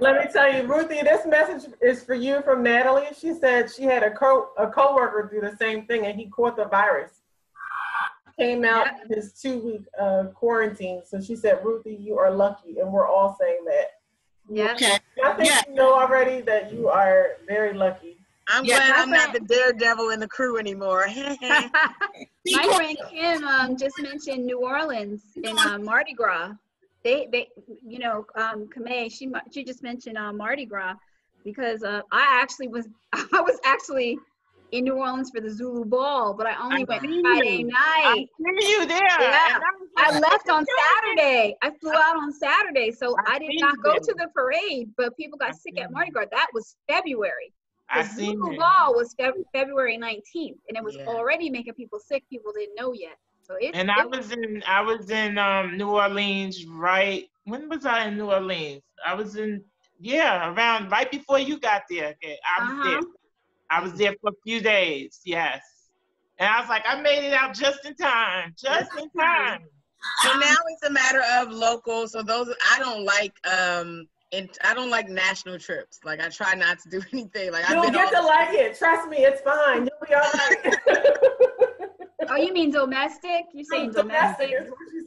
B: Let me tell you, Ruthie, this message is for you from Natalie. She said she had a coworker do the same thing, and he caught the virus. Came out his 2-week quarantine. So she said, Ruthie, you are lucky, and we're all saying that.
C: Yeah.
D: Okay.
B: I think you know already that you are very lucky.
E: I'm glad I'm not the daredevil in the crew anymore.
C: My friend Kim just mentioned New Orleans in Mardi Gras. They Kamei, she just mentioned Mardi Gras because I was actually in New Orleans for the Zulu Ball, but I only went Friday night.
A: I see you there.
C: Yeah. I left on Saturday. I flew out on Saturday, so I did not go to the parade, but people got sick at Mardi Gras. That was February. The Zulu Ball was February 19th, and it was already making people sick. People didn't know yet. So
A: I was in New Orleans, right? When was I in New Orleans? I was in around right before you got there. Okay, I was there. I was there for a few days, yes. And I was like, I made it out just in time, just in time.
E: So now it's a matter of local. So I don't like national trips. Like I try not to do anything. Like
B: You'll get to like it. Trust me, it's fine. You'll be all right.
C: Oh, you mean domestic? You're saying domestic?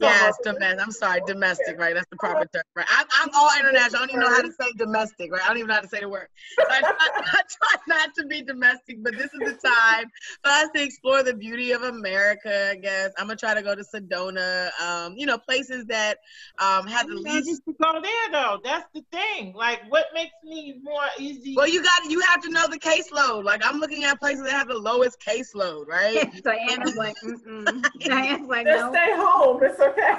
E: Yes, domestic. I'm sorry, domestic, right? That's the proper term, right? I'm all international. I don't even know how to say domestic, right? I don't even know how to say the word. So I try not to be domestic, but this is the time for us to explore the beauty of America, I guess. I'm going to try to go to Sedona, places that have the least.
A: Just to go there, though. That's the thing. Like, what makes me more easy?
E: Well, you have to know the caseload. Like, I'm looking at places that have the lowest caseload, right?
C: Diana's like, Diana's like,
B: just stay home. It's okay.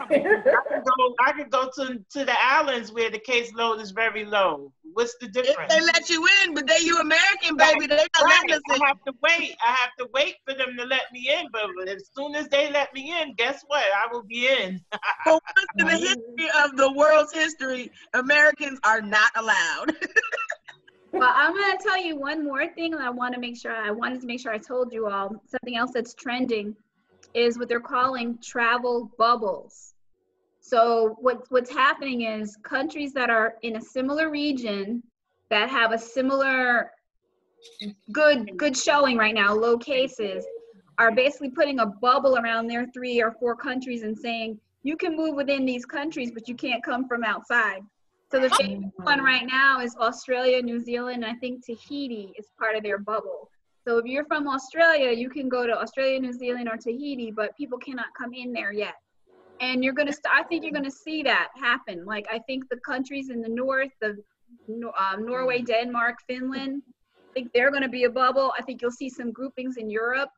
A: I could go to the islands where the caseload is very low. What's the difference?
E: If they let you in, but they you American, baby. They not letting us in.
A: I have to wait for them to let me in. But as soon as they let me in, guess what? I will be in.
E: For once in the history of the world's history, Americans are not allowed.
C: Well, I'm going to tell you one more thing that I wanted to make sure I told you all. Something else that's trending is what they're calling travel bubbles. So what's happening is countries that are in a similar region that have a similar good showing right now, low cases, are basically putting a bubble around their 3 or 4 countries and saying, you can move within these countries, but you can't come from outside. So the famous one right now is Australia, New Zealand, and I think Tahiti is part of their bubble. So if you're from Australia, you can go to Australia, New Zealand, or Tahiti, but people cannot come in there yet. And I think you're gonna see that happen. Like, I think the countries in the north, Norway, Denmark, Finland, I think they're gonna be a bubble. I think you'll see some groupings in Europe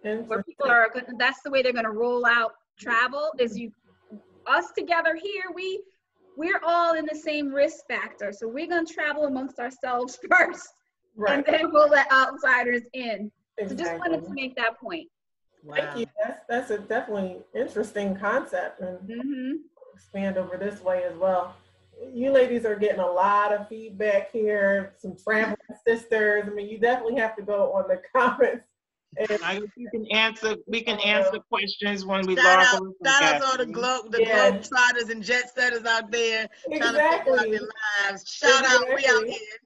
C: where people are, that's the way they're gonna roll out travel, is us together here, we're all in the same risk factor. So we're gonna travel amongst ourselves first, and then we'll let outsiders in. Exactly. So just wanted to make that point.
B: Wow. Thank you. That's a definitely interesting concept, and expand over this way as well. You ladies are getting a lot of feedback here. Some traveling sisters. I mean, you definitely have to go on the comments.
A: We can answer questions when we
E: shout
A: log
E: out,
A: on.
E: Shout out to all the globe trotters and jet setters out there trying to figure out their lives. Shout out, we out here.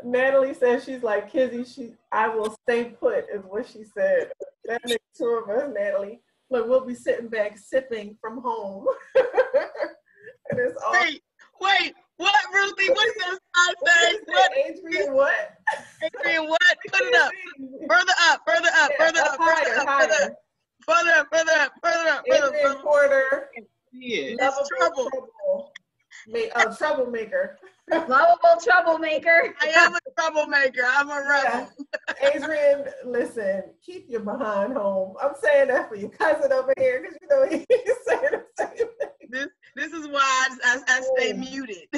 B: Natalie says she's like Kizzy. I will stay put is what she said. That makes two of us, Natalie. Look, we'll be sitting back sipping from home. And it's all.
E: Wait, what, Ruthie? What's this I say?
B: What? Adrienne, what?
E: Adrienne, what? Put it up. Further up.
B: Adrienne Corder.
E: It's trouble.
B: Troublemaker.
C: Lovable troublemaker.
E: I am a troublemaker. I'm a rebel.
B: Adrienne, listen, keep your behind home. I'm saying that for your cousin over here, because you know he's saying the same thing.
E: This is why I stay muted.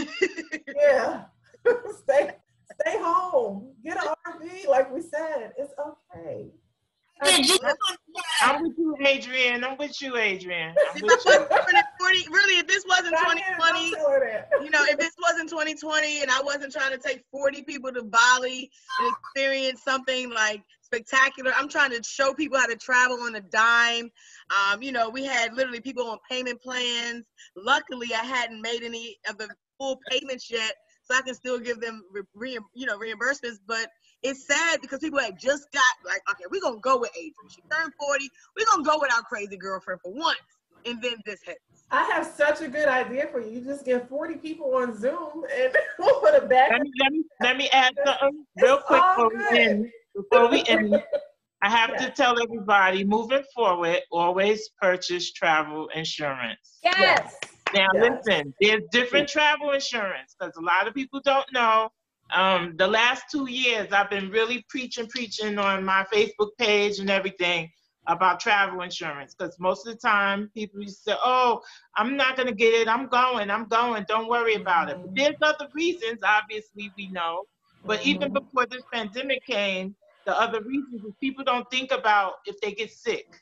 B: Yeah. Stay home. Get an RV, like we said. It's okay.
A: I'm with you, Adrienne.
E: Really, if this wasn't 2020, if this wasn't 2020 and I wasn't trying to take 40 people to Bali and experience something like spectacular, I'm trying to show people how to travel on a dime. We had literally people on payment plans. Luckily, I hadn't made any of the full payments yet, so I can still give them reimbursements. But it's sad because people had just got like, okay, we're going to go with Adrienne. She turned 40. We're going to go with our crazy girlfriend for once. And then this hits.
B: I have such a good idea for you. You just get 40 people on Zoom and we'll put it back.
A: Let me add something real quick before we end. I have to tell everybody, moving forward, always purchase travel insurance.
C: Yes.
A: Now listen, there's different travel insurance because a lot of people don't know. The last 2 years, I've been really preaching on my Facebook page and everything about travel insurance, because most of the time people used to say, oh, I'm not going to get it. I'm going. Don't worry about it. But there's other reasons, obviously, we know. But even before this pandemic came, the other reasons is people don't think about if they get sick.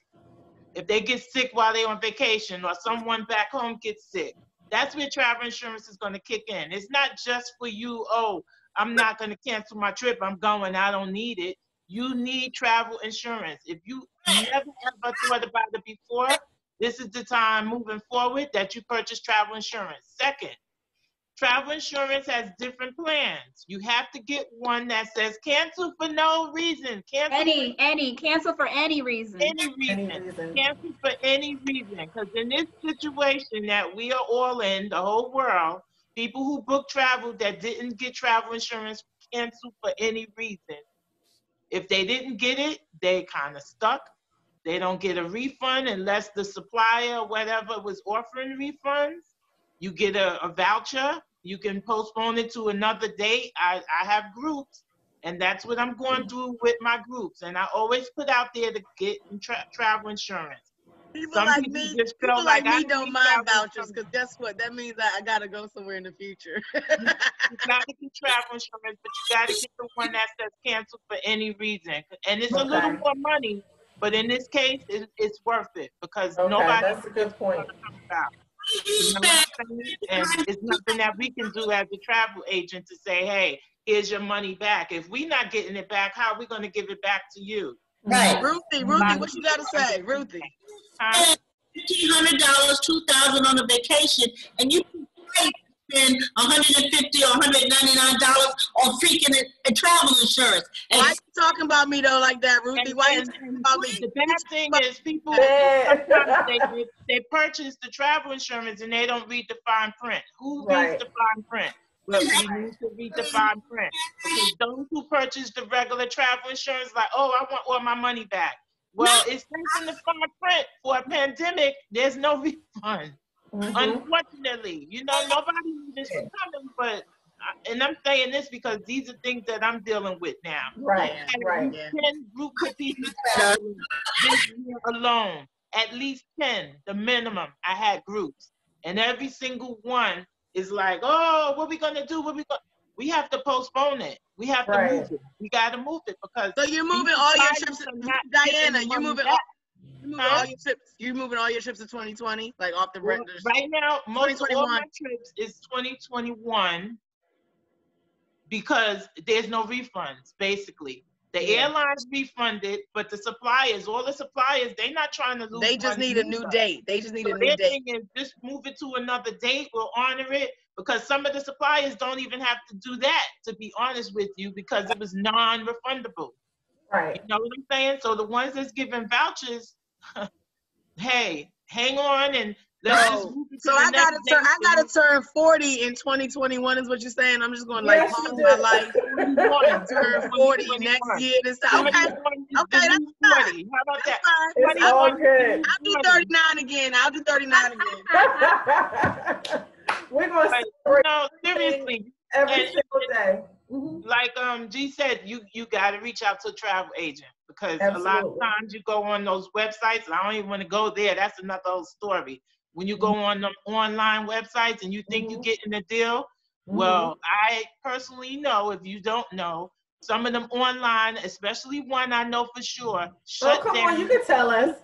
A: If they get sick while they're on vacation or someone back home gets sick, that's where travel insurance is going to kick in. It's not just for you, oh, I'm not going to cancel my trip. I'm going. I don't need it. You need travel insurance. If you never ever thought about it before, this is the time moving forward that you purchase travel insurance. Second, travel insurance has different plans. You have to get one that says cancel for no reason. Cancel
C: for any reason.
A: Cancel for any reason. Because in this situation that we are all in, the whole world, people who book travel that didn't get travel insurance cancel for any reason. If they didn't get it, they kind of stuck. They don't get a refund unless the supplier or whatever was offering refunds. You get a voucher. You can postpone it to another date. I have groups, and that's what I'm going through with my groups. And I always put out there to get travel insurance.
E: People like me don't mind vouchers, because guess what? That means I got to go somewhere in the future.
A: You got to get travel insurance, but you got to get the one that says cancel for any reason. And it's a little more money, but in this case, it's worth it because nobody.
B: That's a good point.
A: You know what I'm saying? And it's nothing that we can do as a travel agent to say, hey, here's your money back. If we're not getting it back, how are we going to give it back to you?
E: Right. Ruthie, what you got to say? Ruthie.
D: $1,500, $2,000 on a vacation, and you can spend $150 or $199 on freaking travel insurance. And
E: why are you talking about me though like that, Ruthie? Why are you talking about me?
A: The bad thing is people they purchase the travel insurance and they don't read the fine print. Who reads the fine print? Well, we need to read the fine print. Because those who purchase the regular travel insurance, like, oh, I want all my money back. Well, it says in the fine print, for a pandemic, there's no refund. Unfortunately, you know, nobody knew this was coming, but, and I'm saying this because these are things that I'm dealing with now.
B: Right, right.
A: 10 groups of people traveling this year alone, at least 10, the minimum. I had groups, and every single one is like, oh, what we gonna do? We have to postpone it. We have to move it. We got to move it because.
E: So you're moving all your trips, Diana. You're moving all your trips. You're moving all your trips to 2020, like off the rent.
A: Right now, most of all my trips is 2021 because there's no refunds. Basically, the airlines refunded, but the suppliers, all the suppliers, they're not trying to lose.
E: They just need a new date. They just need a new date.
A: Their thing is just move it to another date. We'll honor it. Because some of the suppliers don't even have to do that, to be honest with you, because it was non-refundable.
B: Right.
A: You know what I'm saying? So the ones that's giving vouchers, hey, hang on and let's just move it to
E: so
A: the next day.
E: I gotta turn 40 in 2021 is what you're saying. I'm just going to like pause my life. Turn 40 next year. Okay, that's fine.
A: How about that?
B: It's all good.
E: I'll do 39 again.
B: We're going to
A: no, seriously.
B: Every single day.
A: Like G said, you got to reach out to a travel agent because a lot of times you go on those websites, and I don't even want to go there. That's another whole story. When you go on the online websites and you think you're getting a deal, well, I personally know, if you don't know, some of them online, especially one I know for sure, shut down.
B: Come on, you can tell us.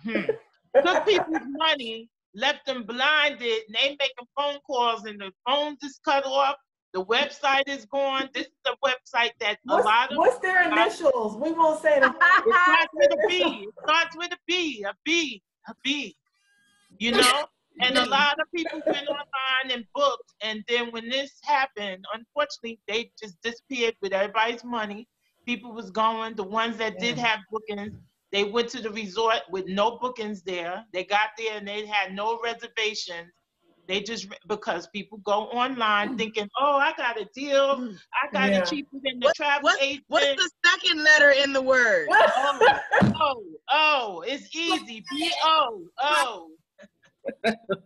A: Took people's money, left them blinded, and they making phone calls and the phones is cut off. The website is gone. This is a website that
B: What's their initials? We won't say them.
A: It starts with a B. It starts with a B. A B. You know? And a lot of people went online and booked. And then when this happened, unfortunately, they just disappeared with everybody's money. People was going. The ones that did have bookings, they went to the resort with no bookings there. They got there and they had no reservations. They just, because people go online thinking, oh, I got a deal. I got it cheaper than the travel agent.
E: What's the second letter in the word?
A: It's easy. B-O.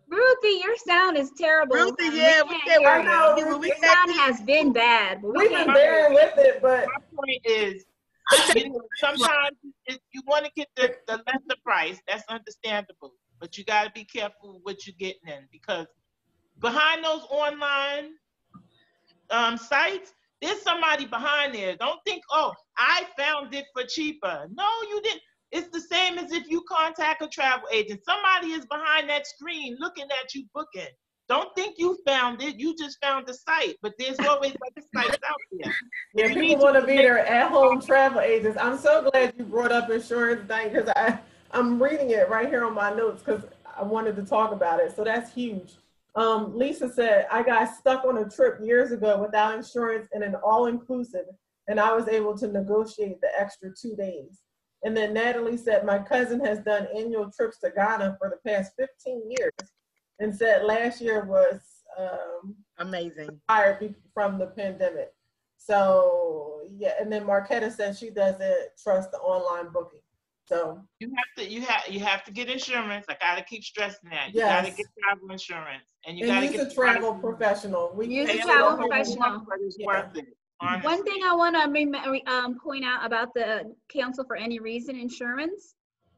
C: Ruthie, your sound is terrible.
E: Ruthie, yeah,
C: your sound has been bad. But
B: we've been bearing with it, but
A: my point is, sometimes if you want to get the lesser price, that's understandable. But you got to be careful what you're getting in, because behind those online sites, there's somebody behind there. Don't think, oh, I found it for cheaper. No, you didn't. It's the same as if you contact a travel agent. Somebody is behind that screen looking at you booking. Don't think you found it. You just found the site. But there's always other sites out there.
B: Yeah, people want to be their at-home travel agents. I'm so glad you brought up insurance thing, because I'm reading it right here on my notes because I wanted to talk about it. So that's huge. Lisa said, I got stuck on a trip years ago without insurance and an all-inclusive, and I was able to negotiate the extra 2 days. And then Natalie said, my cousin has done annual trips to Ghana for the past 15 years and said last year was
E: amazing
B: from the pandemic. So yeah, and then Marquetta said she doesn't trust the online booking. So
A: you have to get insurance. I gotta keep stressing that. You gotta get travel insurance, and you gotta
B: use a travel professional.
C: Use a travel professional.
A: It's worth it. Honestly.
C: One thing I want to point out about the cancel for any reason insurance: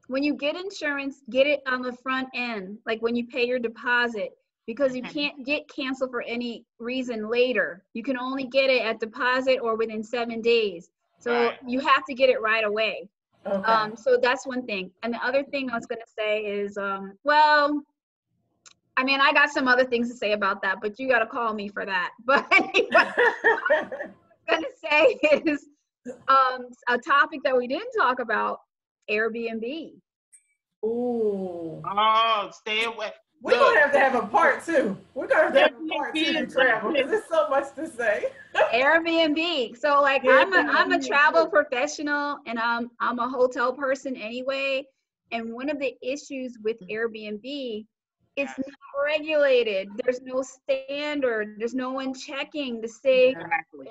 C: when you get insurance, get it on the front end, like when you pay your deposit, because you can't get canceled for any reason later. You can only get it at deposit or within 7 days. So you have to get it right away.
B: Okay.
C: So that's one thing. And the other thing I was going to say is, well, I mean, I got some other things to say about that, but you got to call me for that. But anyway, what I was going to say is a topic that we didn't talk about, Airbnb.
B: Ooh.
A: Oh, stay away.
B: We're going to have a part 2. We're going to have a part 2 to travel, because there's so much to say.
C: Airbnb. So like I'm a travel professional, and I'm a hotel person anyway. And one of the issues with Airbnb, it's not regulated. There's no standard. There's no one checking to say you're going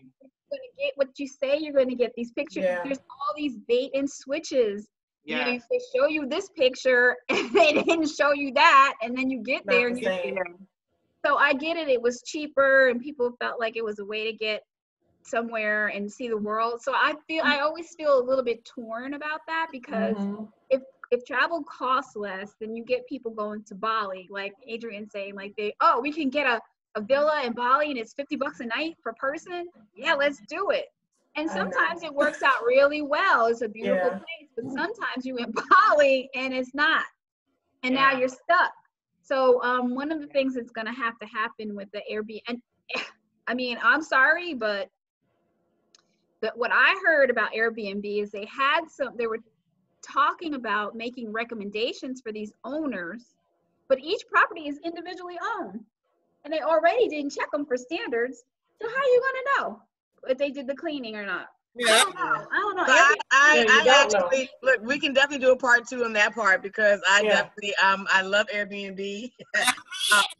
C: to get what you say you're going to get. These pictures, there's all these bait and switches. You know, they show you this picture and they didn't show you that, and then you get there and so I get it. It was cheaper, and people felt like it was a way to get somewhere and see the world. So I always feel a little bit torn about that, because if travel costs less, then you get people going to Bali, like Adrienne saying, like we can get a villa in Bali and it's $50 a night per person. Yeah, let's do it. And sometimes it works out really well. It's a beautiful place, but sometimes you in Bali and it's not. And now you're stuck. So one of the things that's going to happen with the Airbnb, and I mean, I'm sorry, but what I heard about Airbnb is they were talking about making recommendations for these owners, but each property is individually owned. And they already didn't check them for standards. So how are you going to know if they did the cleaning or not?
E: Yeah.
C: I don't know.
E: I actually look. We can definitely do a part 2 on that part, because I definitely I love Airbnb.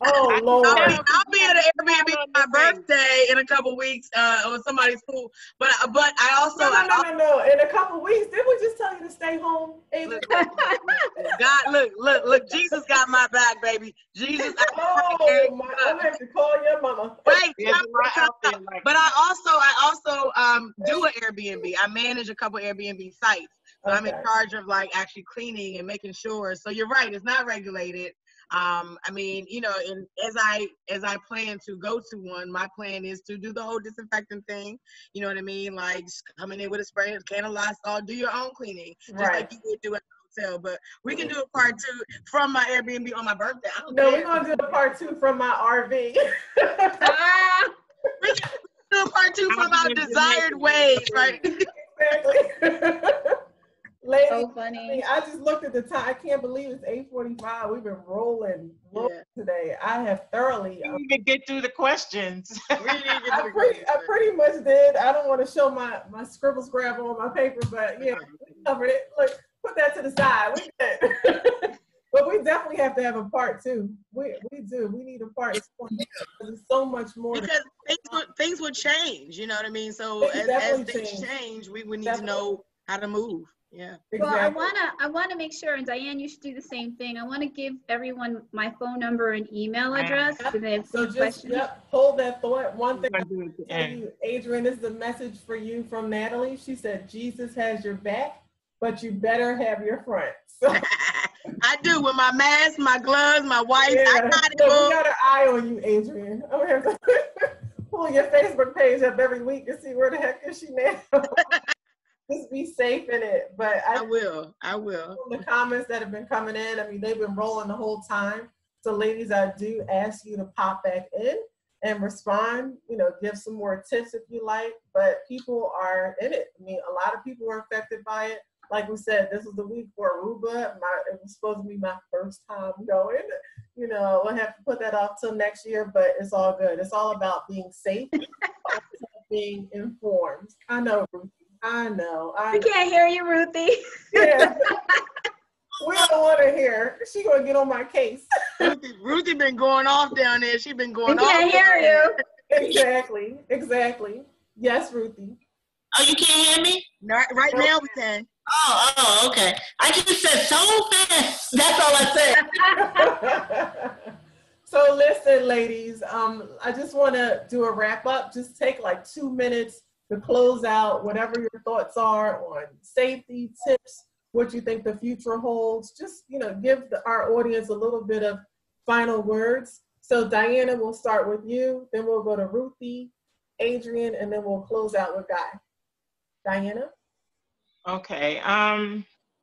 B: Oh Lord!
E: I'll be at an Airbnb for my birthday in a couple weeks on somebody's pool. But I also
B: no. In a couple weeks, didn't we just tell you to stay home?
E: God, look! Jesus got my back, baby. Jesus.
B: I'm gonna have to call your mama.
E: Wait, but I also do an Airbnb. I manage a couple Airbnb sites. So I'm in charge of like actually cleaning and making sure. So you're right, it's not regulated. I mean, you know, and as I plan to go to one, my plan is to do the whole disinfecting thing. You know what I mean? Like coming in with a spray, a can of Lysol, do your own cleaning, just like you would do at a hotel. But we can do a part 2 from my Airbnb on my birthday.
B: We're gonna do a part 2 from my RV.
E: We can do a part 2 from our desired ways, right?
B: Exactly. Ladies,
C: so funny.
B: I just looked at the time. I can't believe it's 8:45. We've been rolling today. I have thoroughly.
A: We didn't even get through the questions.
B: I pretty much did. I don't want to show my scribble scrabble on my paper, but we covered it. Look, put that to the side. We did. But we definitely have to have a part 2. We do. We need a part 2. There's so much more.
E: Because things would change. You know what I mean? So as things change, we would need to know how to move. Yeah.
C: Well, I wanna make sure, and Diane, you should do the same thing. I want to give everyone my phone number and email address.
B: So just hold that thought. One thing I will tell you, Adrienne, this is a message for you from Natalie. She said, Jesus has your back, but you better have your front. So,
E: I do, with my mask, my gloves, my wipes. I got it.
B: So we got an eye on you, Adrienne. I'm gonna have to pull your Facebook page up every week and see where the heck is she now. Just be safe in it. But I will. The comments that have been coming in, I mean, they've been rolling the whole time. So ladies, I do ask you to pop back in and respond, give some more tips if you like, but people are in it. I mean, a lot of people are affected by it. Like we said, this was the week for Aruba. It was supposed to be my first time going. We'll have to put that off till next year, but it's all good. It's all about being safe, being informed. I know, Ruthie. I know.
C: We can't hear you, Ruthie.
B: Yeah. We don't want to hear. She gonna get on my case.
E: Ruthie been going off down there. She been going off.
C: We can't hear
B: you. Exactly. Yes, Ruthie.
D: Oh, you can't hear me?
E: Right now we can.
D: Oh, okay. I just said so fast. That's all I
B: said. So listen, ladies, I just want to do a wrap up. Just take like 2 minutes to close out whatever your thoughts are on safety tips, what you think the future holds. Just, give our audience a little bit of final words. So Diana, we'll start with you, then we'll go to Ruthie, Adrienne, and then we'll close out with Gai. Diana?
A: Okay,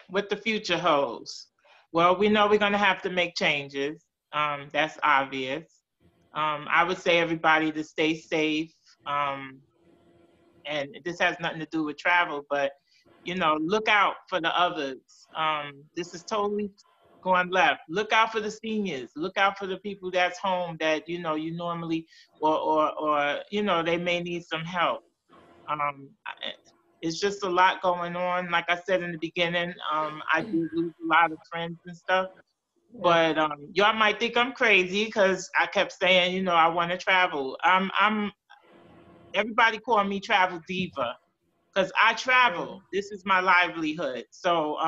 A: what the future holds. Well, we know we're gonna have to make changes. That's obvious. I would say everybody to stay safe. And this has nothing to do with travel, but, look out for the others. This is totally going left. Look out for the seniors. Look out for the people that's home that, you normally, or they may need some help. It's just a lot going on. Like I said in the beginning, I do lose a lot of friends and stuff. But y'all might think I'm crazy because I kept saying, I want to travel. Everybody call me Travel Diva because I travel. This is my livelihood. So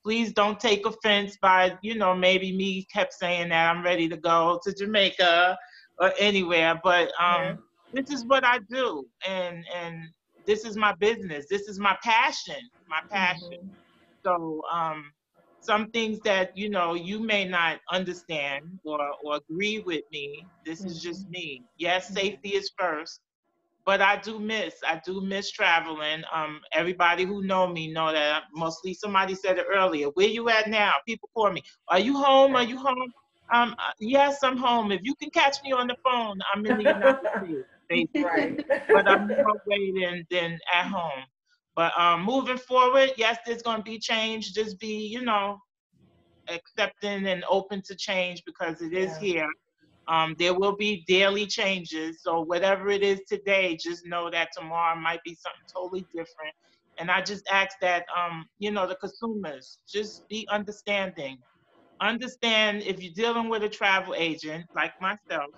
A: please don't take offense by, you know, maybe me kept saying that I'm ready to go to Jamaica or anywhere, but this is what I do, and this is my business. This is my passion, So some things that, you know, you may not understand or agree with me. This is just me. Yes, safety is first, but I do miss traveling. Everybody who know me know that mostly, somebody said it earlier, where you at now? People call me, are you home? Are you home? Yes, I'm home. If you can catch me on the phone, I'm in the United States, basically.
B: Right.
A: But I'm more away than at home. But moving forward, yes, there's going to be change. Just be, you know, accepting and open to change, because it is here. There will be daily changes. So whatever it is today, just know that tomorrow might be something totally different. And I just ask that, you know, the consumers just be understanding. Understand, if you're dealing with a travel agent like myself,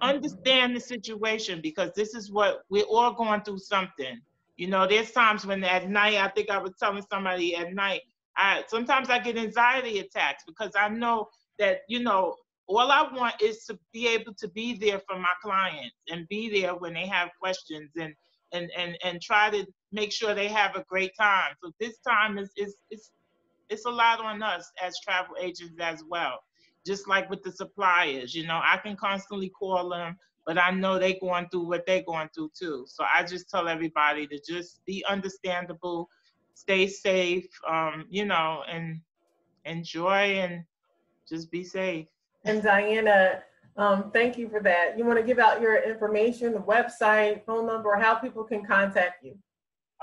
A: understand the situation, because this is what we're all going through something. You know, there's times when at night, I think I was telling somebody at night, sometimes I get anxiety attacks, because I know that, you know, all I want is to be able to be there for my clients and be there when they have questions and try to make sure they have a great time. So this time it's a lot on us as travel agents as well. Just like with the suppliers, you know, I can constantly call them, but I know they're going through what they're going through too. So I just tell everybody to just be understandable, stay safe, you know, and enjoy and just be safe.
B: And Diana, thank you for that. You want to give out your information, the website, phone number, how people can contact you?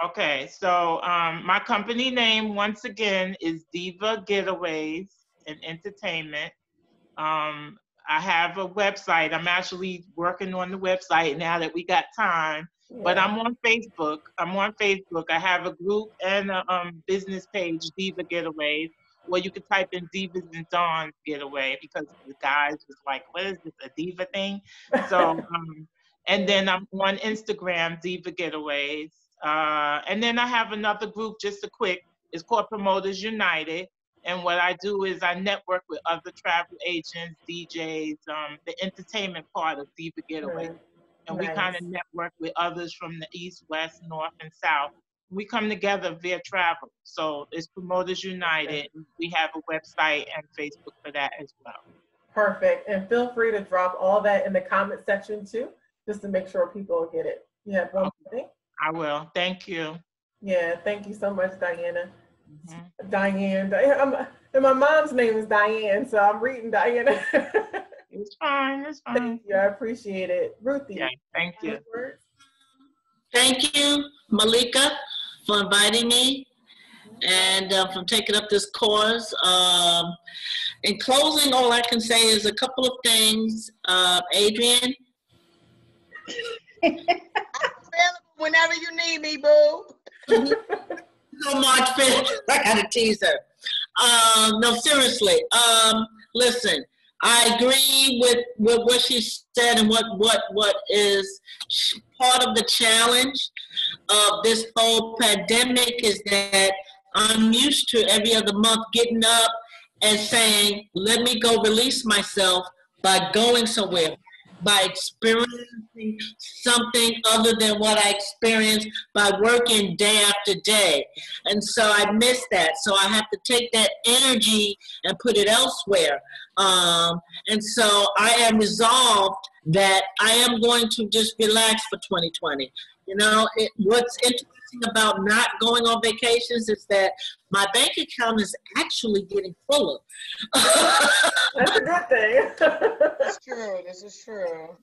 A: Okay, so my company name, once again, is Diva Getaways and Entertainment. I have a website. I'm actually working on the website now that we got time, but I'm on Facebook. I have a group and a business page, Diva Getaways, where you can type in Divas and Dawn's Getaway, because the guys was like, what is this, a diva thing? So, and then I'm on Instagram, Diva Getaways. And then I have another group, just a quick, it's called Promoters United. And what I do is I network with other travel agents, DJs, the entertainment part of Diva Getaway. And we kind of network with others from the East, West, North, and South. We come together via travel. So it's Promoters United. We have a website and Facebook for that as well.
B: Perfect. And feel free to drop all that in the comment section too, just to make sure people get it. You have one thing?
A: I will. Thank you.
B: Yeah, thank you so much, Diana. Diane, and my mom's name is Diane, so I'm reading Diana.
A: It's fine.
B: Thank you. I appreciate it. Ruthie.
A: Yeah, thank you.
D: Thank you, Malika, for inviting me and for taking up this cause. In closing, all I can say is a couple of things. Adrienne.
E: I'm available whenever you need me, boo.
D: So March 5th, I got a teaser. No, seriously. Listen, I agree with what she said, and what is part of the challenge of this whole pandemic is that I'm used to every other month getting up and saying, let me go release myself by going somewhere, by experiencing something other than what I experienced by working day after day. And so I miss that. So I have to take that energy and put it elsewhere. And so I am resolved that I am going to just relax for 2020. You know, what's interesting about not going on vacations is that my bank account is actually getting fuller.
B: That's a good thing.
E: That's true. This is true.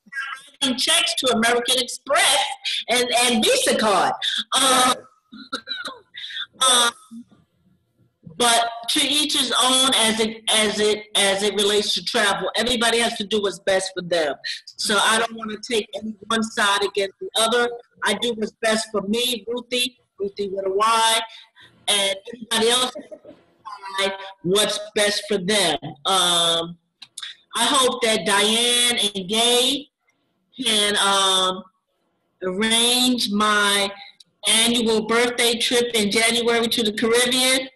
D: Writing checks to American Express and Visa card. But to each his own as it relates to travel. Everybody has to do what's best for them. So I don't want to take any one side against the other. I do what's best for me, Ruthie with a Y, and everybody else decide what's best for them. I hope that Diane and Gai can arrange my annual birthday trip in January to the Caribbean.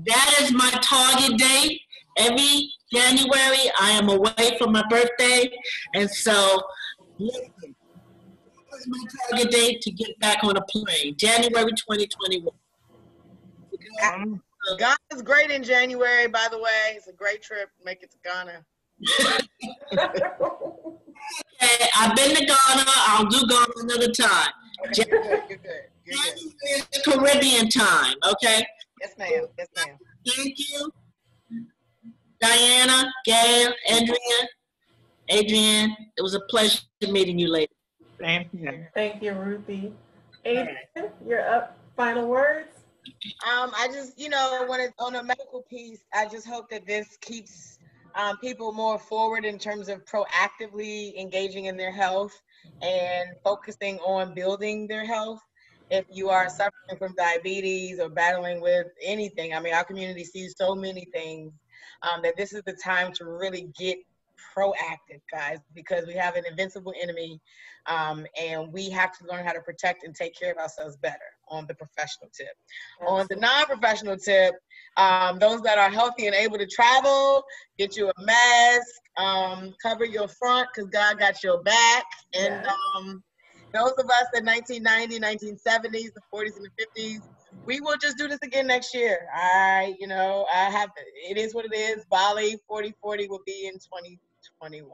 D: That is my target date. Every January, I am away for my birthday. And so, listen, that was my target date to get back on a plane, January 2021.
E: Ghana's great in January, by the way. It's a great trip. Make it to Ghana.
D: Okay, I've been to Ghana. I'll do Ghana another time.
E: You're good.
D: January is Caribbean time, okay?
E: Yes, ma'am. Yes, ma'am.
D: Thank you. Diana, Gail, Adrienne, it was a pleasure meeting you ladies.
A: Same here.
B: Thank you, Ruthie. Adrienne, you're up. Final words?
E: I just, when it's on a medical piece, I just hope that this keeps people more forward in terms of proactively engaging in their health and focusing on building their health. If you are suffering from diabetes or battling with anything, I mean, our community sees so many things that this is the time to really get proactive, guys, because we have an invincible enemy, and we have to learn how to protect and take care of ourselves better on the professional tip. Absolutely. On the non-professional tip, those that are healthy and able to travel, get you a mask, cover your front because God got your back. And those of us in 1990, 1970s, the 40s and the 50s, we will just do this again next year. It is what it is. Bali 40-40 will be in 2021.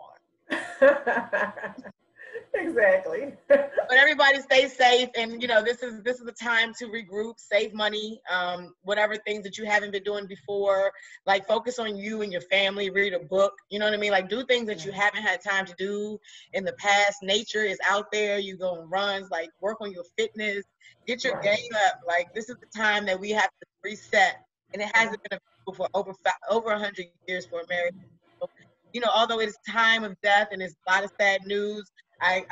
B: Exactly.
E: But everybody stay safe, and this is the time to regroup, save money, whatever things that you haven't been doing before, like focus on you and your family, read a book, you know what I mean? Like do things that you haven't had time to do in the past. Nature is out there. You go on runs, like work on your fitness, get your game up. Like this is the time that we have to reset, and it hasn't been for over 100 years for America. So, although it's time of death and it's a lot of sad news, I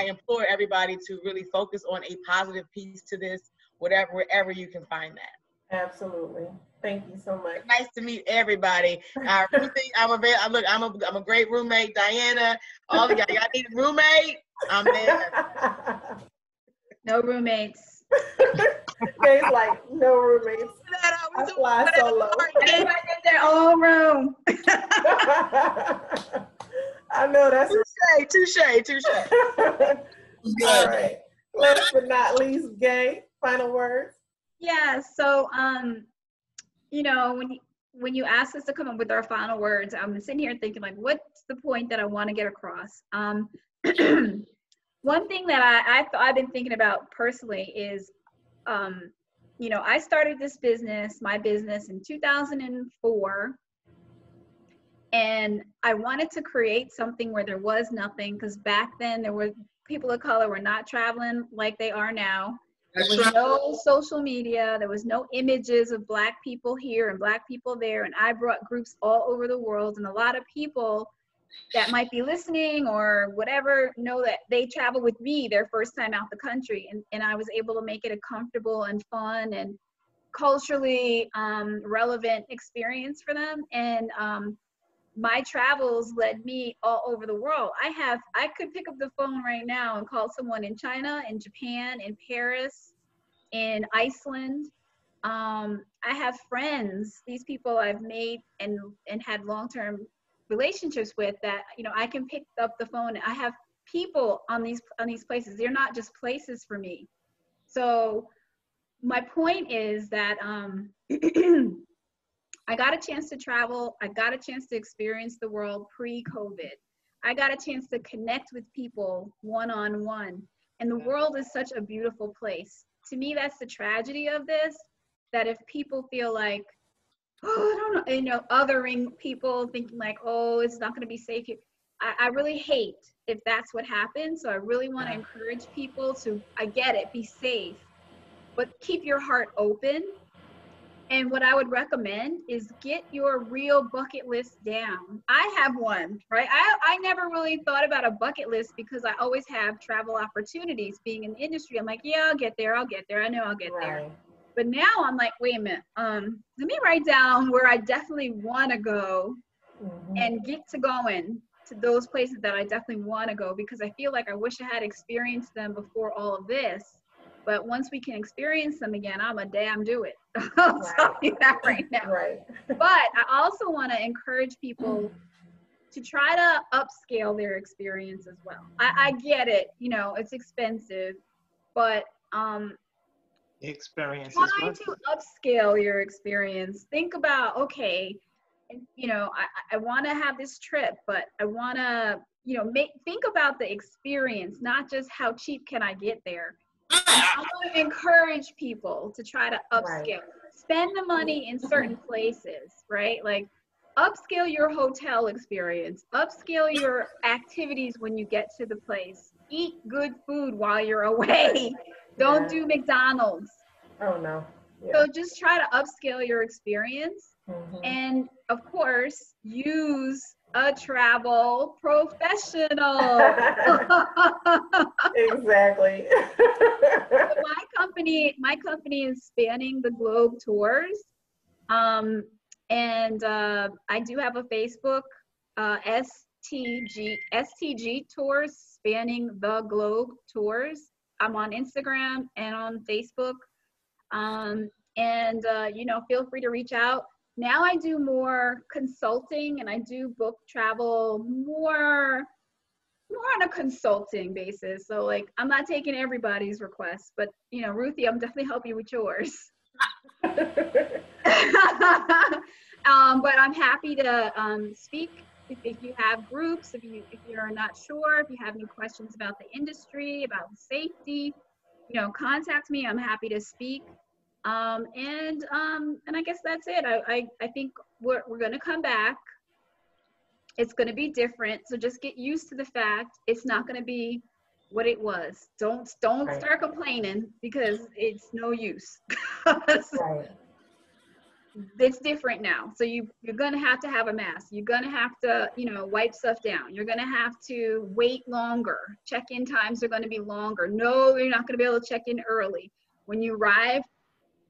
E: implore everybody to really focus on a positive piece to this, wherever you can find that.
B: Absolutely. Thank you so much.
E: Nice to meet everybody. Ruthie, I'm a great roommate. Diana, all of y'all need a roommate? I'm there.
C: No roommates.
B: It's like no roommates. I fly solo.
C: Everybody get their own room.
B: I know that's
E: touche.
B: All right. Last but not least, Gai, final words.
C: Yeah. So, when you asked us to come up with our final words, I'm sitting here thinking like, what's the point that I want to get across? One thing that I've been thinking about personally is, I started my business in 2004. And I wanted to create something where there was nothing, because back then people of color were not traveling like they are now. There was no social media. There was no images of Black people here and Black people there. And I brought groups all over the world. And a lot of people that might be listening or whatever know that they travel with me their first time out the country. And I was able to make it a comfortable and fun and culturally relevant experience for them. And my travels led me all over the world. I could pick up the phone right now and call someone in China, in Japan, in Paris, in Iceland. I have friends, these people I've made and had long-term relationships with that, I can pick up the phone. I have people on these places. They're not just places for me. So my point is that I got a chance to travel. I got a chance to experience the world pre-COVID. I got a chance to connect with people one-on-one. And the world is such a beautiful place. To me, that's the tragedy of this, that if people feel like, I don't know, othering people, thinking like, oh, it's not going to be safe here. I really hate if that's what happens. So I really want to encourage people to, I get it, be safe, but keep your heart open. And what I would recommend is get your real bucket list down. I have one, right? I never really thought about a bucket list because I always have travel opportunities being in the industry. I'm like, yeah, I'll get there. I know I'll get there. But now I'm like, wait a minute. Let me write down where I definitely want to go and get to going to those places that I definitely want to go, because I feel like I wish I had experienced them before all of this. But once we can experience them again, I'm a damn do it. I'll tell you that right now.
B: Right.
C: But I also want to encourage people to try to upscale their experience as well. I get it, you know, it's expensive, but
A: The experience is
C: trying
A: worth
C: to
A: it.
C: upscale your experience. Think about, okay, you know, I want to have this trip, but I want to, you know, think about the experience, not just how cheap can I get there. I want to encourage people to try to upscale. Spend the money in certain places, right? Like upscale your hotel experience, upscale your activities when you get to the place. Eat good food while you're away. Don't do McDonald's.
B: Oh no. Yeah.
C: So just try to upscale your experience. And of course, use a travel professional.
B: Exactly.
C: So my company is Spanning the Globe Tours. And I do have a Facebook, STG Tours, Spanning the Globe Tours. I'm on Instagram and on Facebook. You know, feel free to reach out. Now I do more consulting, and I do book travel more on a consulting basis. So like, I'm not taking everybody's requests, but you know, Ruthie, I'm definitely helping you with yours. But I'm happy to speak if you have groups, if you're not sure, if you have any questions about the industry, about safety, you know, contact me. I'm happy to speak. And I guess that's it. I think we're going to come back. It's going to be different. So just get used to the fact it's not going to be what it was. Don't start complaining, because it's no use.
B: Right.
C: It's different now. So you're going to have a mask. You're going to have to, you know, wipe stuff down. You're going to have to wait longer. Check-in times are going to be longer. No, you're not going to be able to check in early. When you arrive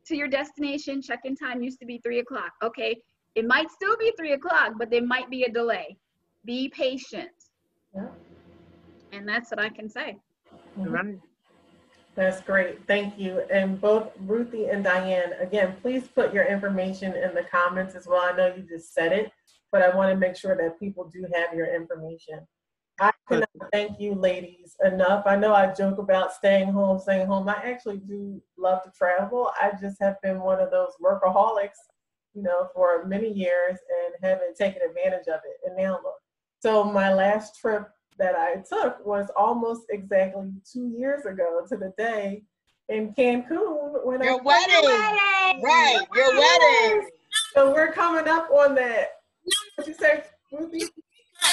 C: to your destination, check-in time used to be 3 o'clock. Okay, it might still be 3 o'clock, but there might be a delay. Be patient.
B: Yeah.
C: And that's what I can say.
A: Right.
B: That's great. Thank you. And both Ruthie and Diane, again, please put your information in the comments as well. I know you just said it, but I want to make sure that people do have your information. I cannot thank you ladies enough. I know I joke about staying home. I actually do love to travel. I just have been one of those workaholics, you know, for many years and haven't taken advantage of it. And now look. So my last trip that I took was almost exactly 2 years ago to the day in Cancun when
E: your wedding. Right, your wedding.
B: So we're coming up on that. What you say, Ruthie?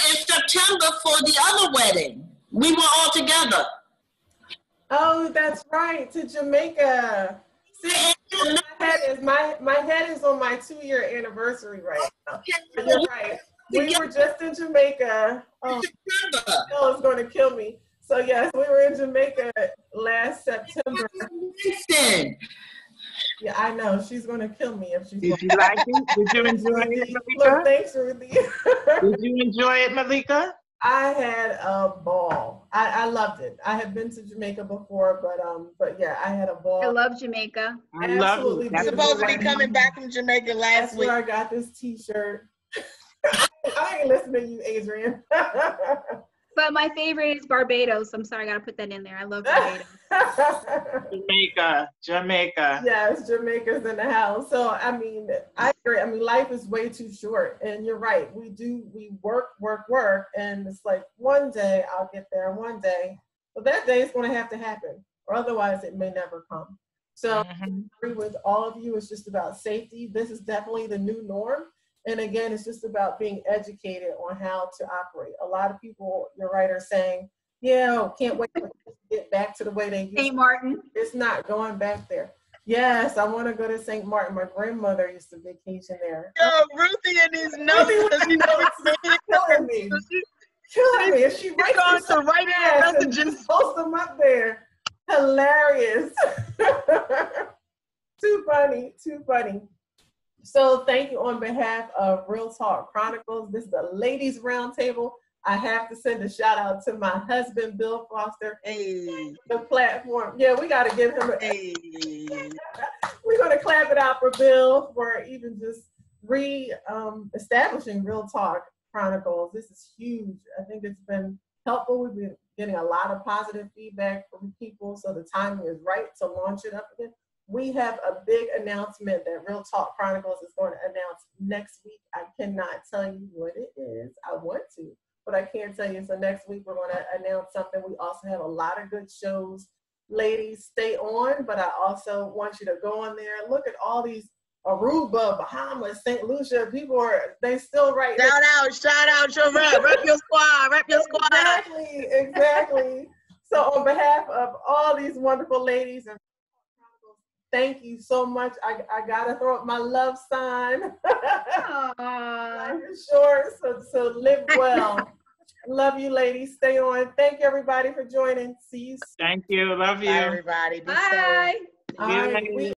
D: In September for the other wedding. We were all together.
B: Oh, that's right, to Jamaica. See, my head is on my 2-year anniversary right now. You're right. We were just in Jamaica. Oh, it's going to kill me. So yes, we were in Jamaica last September.
D: Listen.
B: Yeah, I know. She's going to kill me if she's.
A: Did you like it? Did you enjoy it, Malika?
B: Look, thanks, Ruthie.
A: Did you enjoy it, Malika?
B: I had a ball. I loved it. I have been to Jamaica before, but yeah, I had a ball.
C: I love Jamaica.
A: I love it.
E: I'm supposed to be coming back from Jamaica last
B: That's
E: week.
B: where I got this T-shirt. I ain't listening to you, Adrienne.
C: But my favorite is Barbados. I'm sorry, I gotta put that in there. I love Barbados.
A: Jamaica.
B: Yes, Jamaica's in the house. So I mean, I agree. I mean, life is way too short, and you're right. We work, and it's like one day I'll get there, one day, but that day is going to have to happen, or otherwise it may never come. So I agree with all of you. It's just about safety. This is definitely the new norm. And again, it's just about being educated on how to operate. A lot of people, you're right, are saying, yeah, can't wait to get back to the way they used to.
C: St. Martin.
B: It's not going back there. Yes, I want to go to St. Martin. My grandmother used to vacation there.
E: Ruthie and these notes.
B: Killing me. Killing me. She writes
E: to write messages.
B: Post them up there. Hilarious. Too funny. So thank you on behalf of Real Talk Chronicles. This is the Ladies Roundtable. I have to send a shout out to my husband, Bill Foster.
E: Hey.
B: The platform. Yeah, we got to give him a,
E: Hey.
B: we're going to clap it out for Bill for even just establishing Real Talk Chronicles. This is huge. I think it's been helpful. We've been getting a lot of positive feedback from people, so the timing is right to launch it up again. We have a big announcement that Real Talk Chronicles is going to announce next week. I cannot tell you what it is. I want to, but I can't tell you. So next week we're going to announce something. We also have a lot of good shows. Ladies, stay on, but I also want you to go on there. Look at all these Aruba, Bahamas, St. Lucia. They still write.
E: Shout out your rep your squad,
B: Exactly. So on behalf of all these wonderful ladies, and thank you so much. I gotta throw up my love sign. Life is short, so live well. Love you, ladies. Stay on. Thank you, everybody, for joining. See you soon.
A: Thank you. Love you.
E: Bye, everybody. Be
C: Bye.
E: safe.
B: All right, we